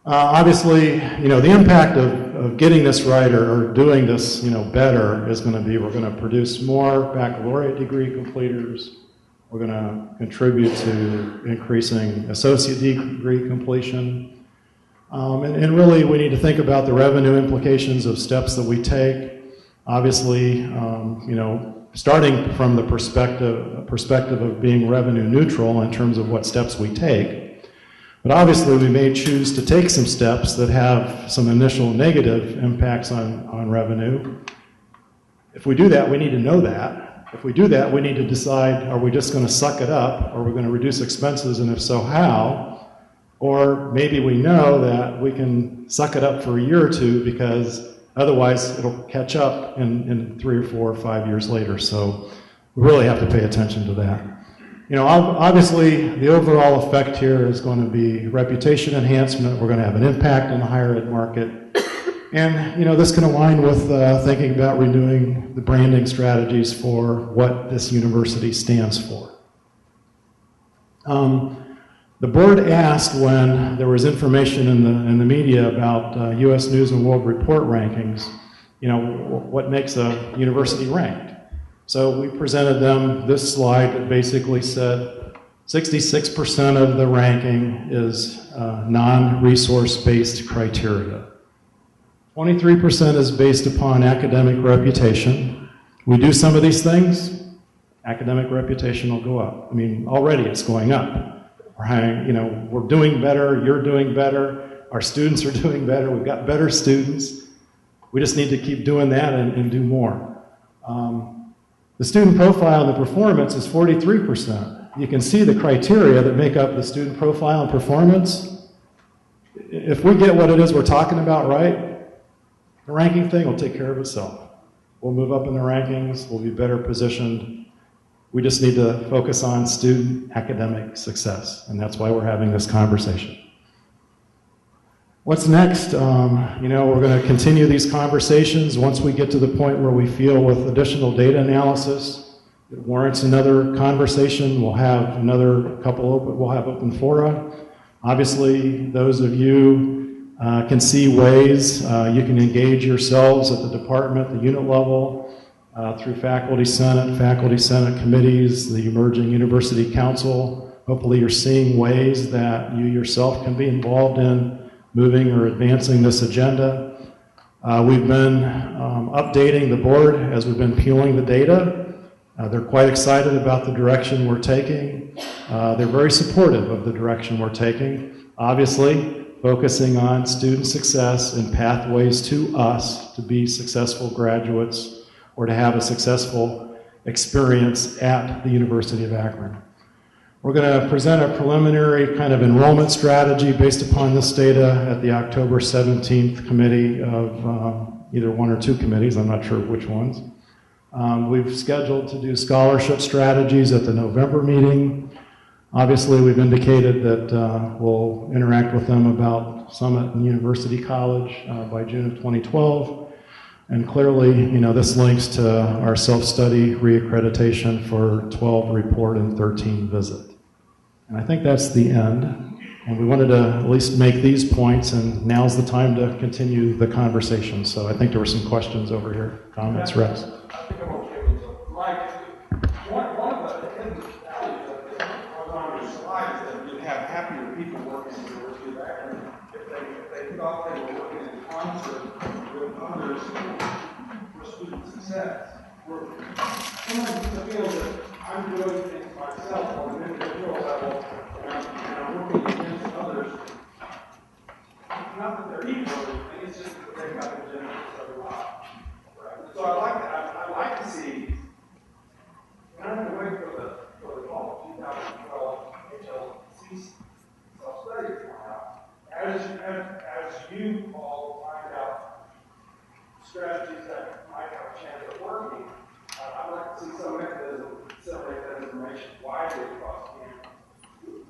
Obviously, the impact of getting this right or doing this, better is going to be we're going to produce more baccalaureate degree completers. We're going to contribute to increasing associate degree completion. And really, we need to think about the revenue implications of steps that we take. Obviously, starting from the perspective of being revenue neutral in terms of what steps we take. But obviously, we may choose to take some steps that have some initial negative impacts on revenue. If we do that, we need to know that. If we do that, we need to decide, are we just going to suck it up, or are we going to reduce expenses, and if so, how? Or maybe we know that we can suck it up for a year or two because otherwise it'll catch up in 3 or 4 or 5 years later. So we really have to pay attention to that. Obviously, the overall effect here is going to be reputation enhancement. We're going to have an impact in the higher ed market. And, this can align with thinking about renewing the branding strategies for what this university stands for. The board asked when there was information in the media about U.S. News and World Report rankings, what makes a university ranked. So we presented them this slide that basically said 66% of the ranking is non-resource-based criteria. 23% is based upon academic reputation. We do some of these things, academic reputation will go up. Already it's going up. We're doing better, you're doing better, our students are doing better, we've got better students. We just need to keep doing that and do more. The student profile and the performance is 43%. You can see the criteria that make up the student profile and performance. If we get what it is we're talking about right, the ranking thing will take care of itself. We'll move up in the rankings, we'll be better positioned. We just need to focus on student academic success, and that's why we're having this conversation. What's next? We're going to continue these conversations once we get to the point where we feel with additional data analysis it warrants another conversation. We'll have another we'll have open fora. Obviously, those of you can see ways you can engage yourselves at the department, the unit level, through faculty senate committees, the emerging university council, Hopefully you're seeing ways that you yourself can be involved in moving or advancing this agenda. We've been updating the board as we've been peeling the data. They're quite excited about the direction we're taking. They're very supportive of the direction we're taking. Obviously, focusing on student success and pathways to us to be successful graduates or to have a successful experience at the University of Akron. We're going to present a preliminary kind of enrollment strategy based upon this data at the October 17th committee of either one or two committees, I'm not sure which ones. We've scheduled to do scholarship strategies at the November meeting. Obviously, we've indicated that we'll interact with them about Summit and University College by June of 2012. And clearly, this links to our self-study reaccreditation for 12 report and 13 visit. And I think that's the end. And we wanted to at least make these points, and now's the time to continue the conversation. So I think there were some questions over here. Comments, Rex? I think I'm okay with it. Mike, one of the hidden values that was on your slide is that you'd have happier people working in the University of Akron if they thought they were working in concert with others for student success. Sometimes I feel that I'm doing things myself on an individual level, and I'm working against others. Not that they're equal, it's just that they've got the genesis of a lot. Right? So I like to see, I don't have to wait for the fall of 2012 HLC self-study to come out. As you all find out strategies that might have a chance of working, I'd like to see some mechanism to disseminate that information widely across campus.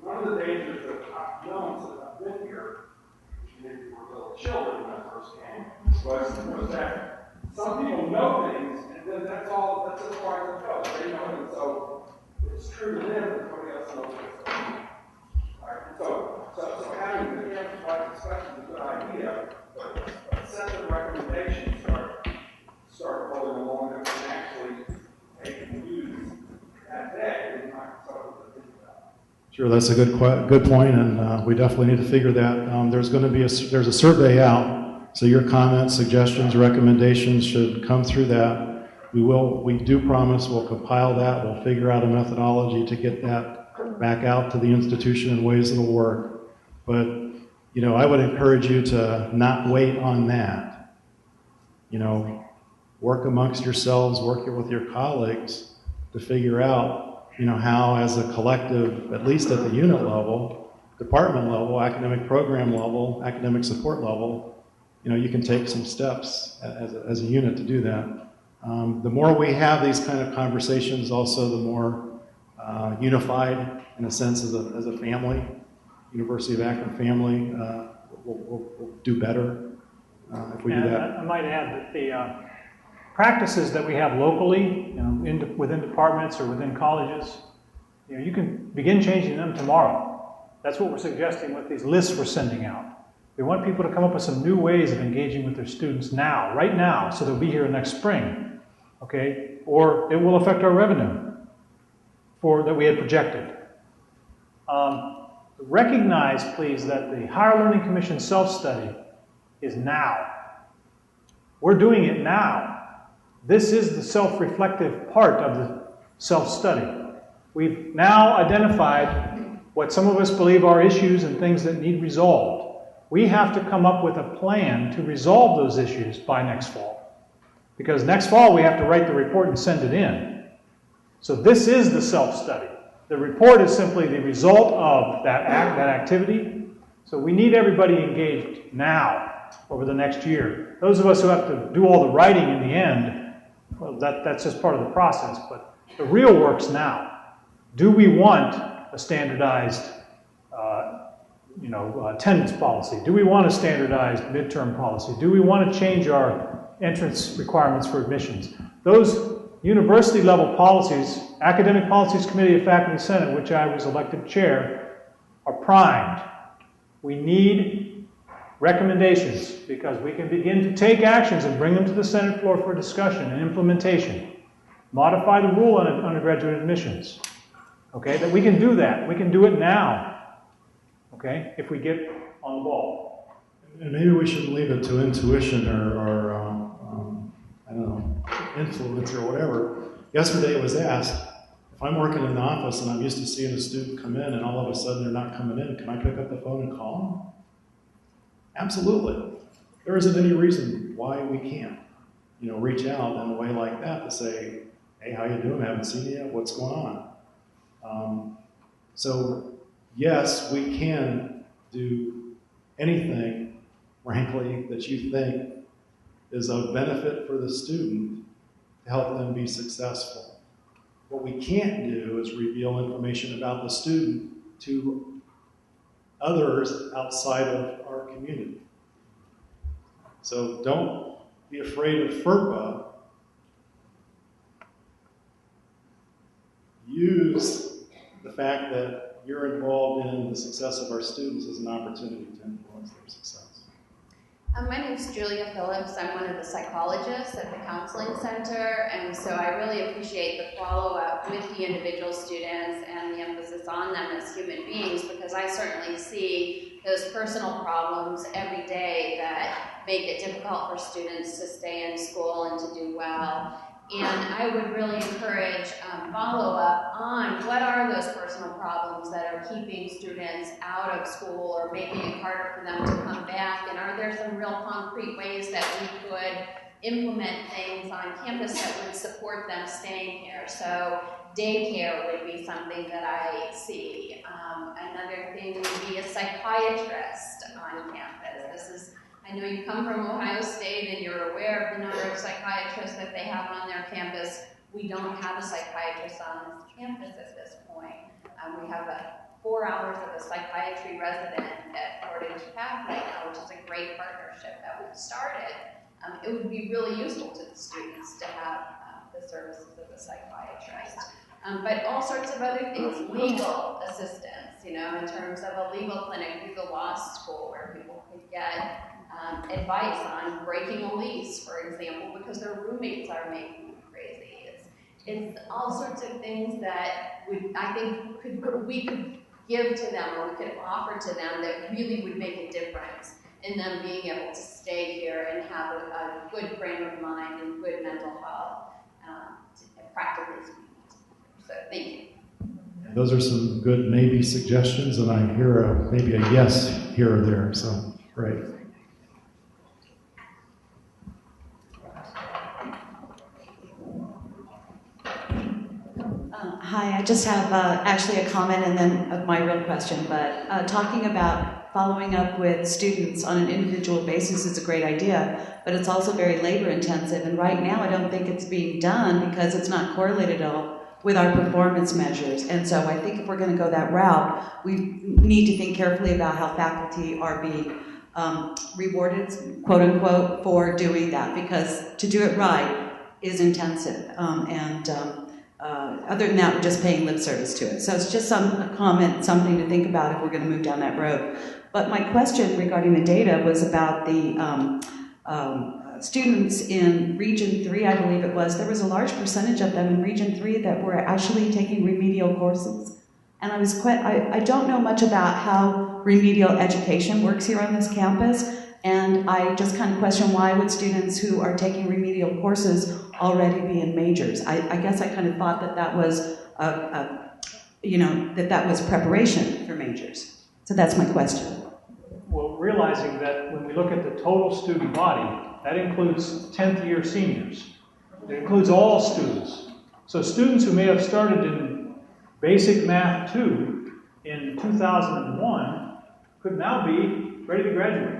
One of the dangers that I've known since I've been here, maybe we were little children when I first came, was that some people know things, and then that's as far as it goes. They know it, and so it's true to them, but nobody else knows it. Right? And so having the campus-wide discussion is a good idea, but a set of recommendations start rolling along that we can actually take and use that day, and not something to think about. Sure, that's a good point, and we definitely need to figure that. There's going to be there's a survey out, so your comments, suggestions, recommendations should come through that. We do promise we'll compile that. We'll figure out a methodology to get that back out to the institution in ways that'll work. But I would encourage you to not wait on that. Work amongst yourselves, work with your colleagues to figure out, how as a collective, at least at the unit level, department level, academic program level, academic support level, you can take some steps as a unit to do that. The more we have these kind of conversations, also the more unified, in a sense, as a family, University of Akron family, will do better if we do that. I might add that the practices that we have locally, within departments or within colleges, you can begin changing them tomorrow. That's what we're suggesting with these lists we're sending out. We want people to come up with some new ways of engaging with their students now, right now, so they'll be here next spring, okay? Or it will affect our revenue that we had projected. Recognize, please, that the Higher Learning Commission self-study is now. We're doing it now. This is the self-reflective part of the self-study. We've now identified what some of us believe are issues and things that need resolved. We have to come up with a plan to resolve those issues by next fall. Because next fall we have to write the report and send it in. So this is the self-study. The report is simply the result of that activity. So we need everybody engaged now over the next year. Those of us who have to do all the writing in the end, well, that's just part of the process, but the real work's now. Do we want a standardized attendance policy? Do we want a standardized midterm policy? Do we want to change our entrance requirements for admissions? Those university level policies, Academic Policies Committee of Faculty and Senate, which I was elected chair, are primed. We need recommendations because we can begin to take actions and bring them to the Senate floor for discussion and implementation. Modify the rule on undergraduate admissions. Okay, that we can do that. We can do it now. Okay, if we get on the ball. And maybe we shouldn't leave it to intuition or I don't know, influence or whatever. Yesterday it was asked, if I'm working in the office and I'm used to seeing a student come in and all of a sudden they're not coming in, can I pick up the phone and call them? Absolutely. There isn't any reason why we can't, reach out in a way like that to say, hey, how you doing? I haven't seen you yet. What's going on? So yes, we can do anything, frankly, that you think is of benefit for the student to help them be successful. What we can't do is reveal information about the student to others outside of our community. So don't be afraid of FERPA. Use the fact that you're involved in the success of our students as an opportunity to influence their success. My name is Julia Phillips. I'm one of the psychologists at the Counseling Center, and so I really appreciate the follow-up with the individual students and the emphasis on them as human beings, because I certainly see those personal problems every day that make it difficult for students to stay in school and to do well. And I would really encourage follow-up on what are those personal problems that are keeping students out of school or making it harder for them to come back, and are there some real concrete ways that we could implement things on campus that would support them staying here. So daycare would be something that I see. Another thing would be a psychiatrist on campus. I know you come from Ohio State and you're aware of the number of psychiatrists that they have on their campus. We don't have a psychiatrist on this campus at this point. We have 4 hours of a psychiatry resident at Portage Path right now, which is a great partnership that we've started. It would be really useful to the students to have the services of a psychiatrist. But all sorts of other things, legal assistance, in terms of a legal clinic through the law school where people could get advice on breaking a lease, for example, because their roommates are making them crazy. It's all sorts of things that I think we could give to them, or we could offer to them, that really would make a difference in them being able to stay here and have a good frame of mind and good mental health, practically speaking. So thank you. Those are some good maybe suggestions, and I hear maybe a yes here or there, so great. Hi, I just have actually a comment and then my real question, but talking about following up with students on an individual basis is a great idea, but it's also very labor intensive, and right now I don't think it's being done because it's not correlated at all with our performance measures. And so I think if we're going to go that route, we need to think carefully about how faculty are being rewarded, quote unquote, for doing that, because to do it right is intensive. Other than that, we're just paying lip service to it. So it's just a comment, something to think about if we're going to move down that road. But my question regarding the data was about the students in Region 3, I believe it was. There was a large percentage of them in Region 3 that were actually taking remedial courses. And I don't know much about how remedial education works here on this campus, and I just kind of question why would students who are taking remedial courses already be in majors. I guess I kind of thought that was that was preparation for majors. So that's my question. Well, realizing that when we look at the total student body, that includes 10th year seniors. It includes all students. So students who may have started in Basic Math 2 in 2001 could now be ready to graduate.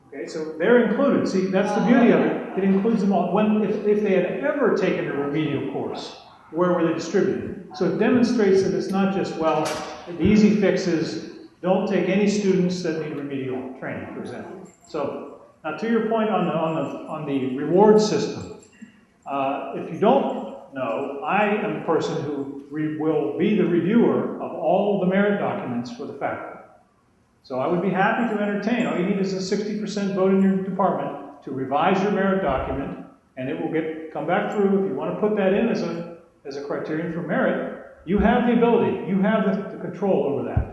Okay, so they're included. See, that's the beauty of it. It includes them all. If they had ever taken a remedial course, where were they distributed? So it demonstrates that it's not just, well, the easy fix is don't take any students that need remedial training, for example. So now to your point on the reward system, if you don't know, I am the person who will be the reviewer of all the merit documents for the faculty. So I would be happy to entertain. All you need is a 60% vote in your department to revise your merit document, and it will come back through. If you want to put that in as a criterion for merit, You have the ability, you have the control over that.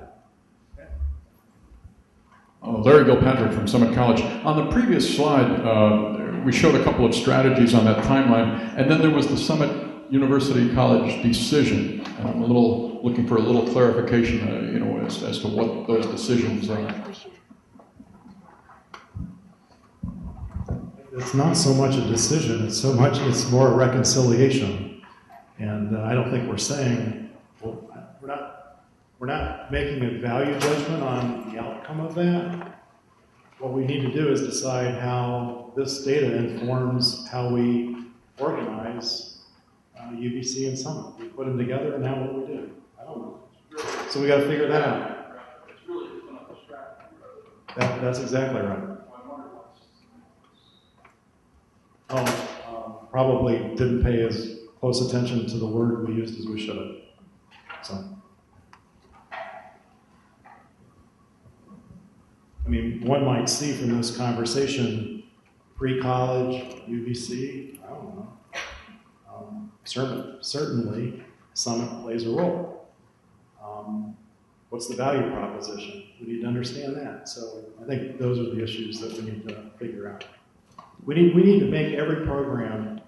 Larry Gilpatrick from Summit College. On the previous slide, we showed a couple of strategies on that timeline, and then there was the Summit University College decision. And I'm looking for a little clarification, as to what those decisions are. It's not so much a decision, it's more a reconciliation. And I don't think we're saying, well, we're not making a value judgment on the outcome of that. What we need to do is decide how this data informs how we organize UBC and Summit. We put them together, and now what we do. I don't know. So we got to figure that out. That's exactly right. Probably didn't pay as close attention to the word we used as we should have. So. I mean, one might see from this conversation, pre-college, UBC, I don't know. Certainly, Summit plays a role. What's the value proposition? We need to understand that. So I think those are the issues that we need to figure out. We need to make every program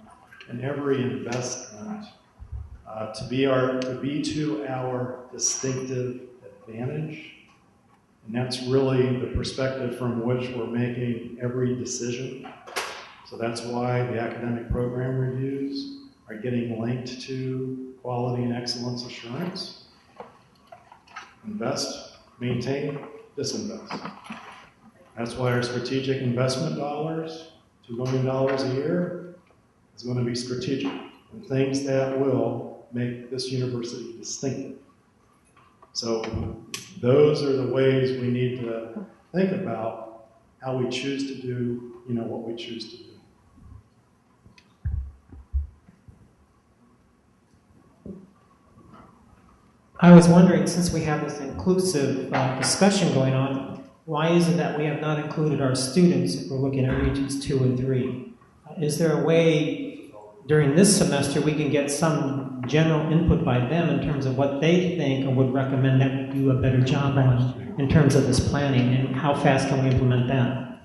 and every investment to be to our distinctive advantage. And that's really the perspective from which we're making every decision. So that's why the academic program reviews are getting linked to quality and excellence assurance. Invest, maintain, disinvest. That's why our strategic investment dollars, $2 million a year, is going to be strategic and things that will make this university distinctive. So those are the ways we need to think about how we choose to do, what we choose to do. I was wondering, since we have this inclusive discussion going on, why is it that we have not included our students if we're looking at regions 2 and 3? Is there a way during this semester we can get some general input by them in terms of what they think or would recommend that we do a better job on in terms of this planning, and how fast can we implement that?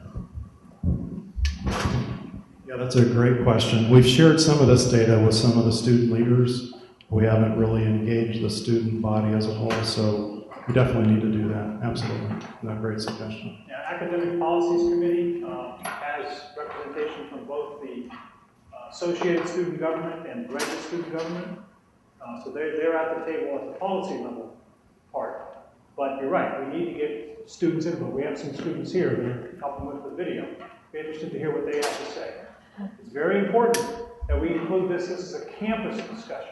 Yeah, that's a great question. We've shared some of this data with some of the student leaders. We haven't really engaged the student body as a whole, so we definitely need to do that. Absolutely. That's a great suggestion. Yeah, Academic Policies Committee has representation from both the Associated Student Government and Graduate Student Government. So they're at the table at the policy level part. But you're right, we need to get students input. We have some students here that are helping with the video. Be interested to hear what they have to say. It's very important that we include this as a campus discussion.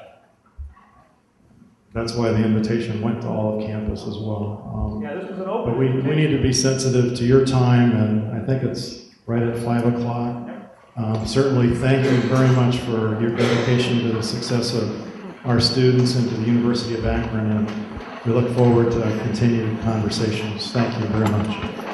That's why the invitation went to all of campus as well. Yeah, this was an open But we need to be sensitive to your time, and I think it's right at 5 o'clock. Certainly, thank you very much for your dedication to the success of our students and to the University of Akron, and we look forward to continued conversations. Thank you very much.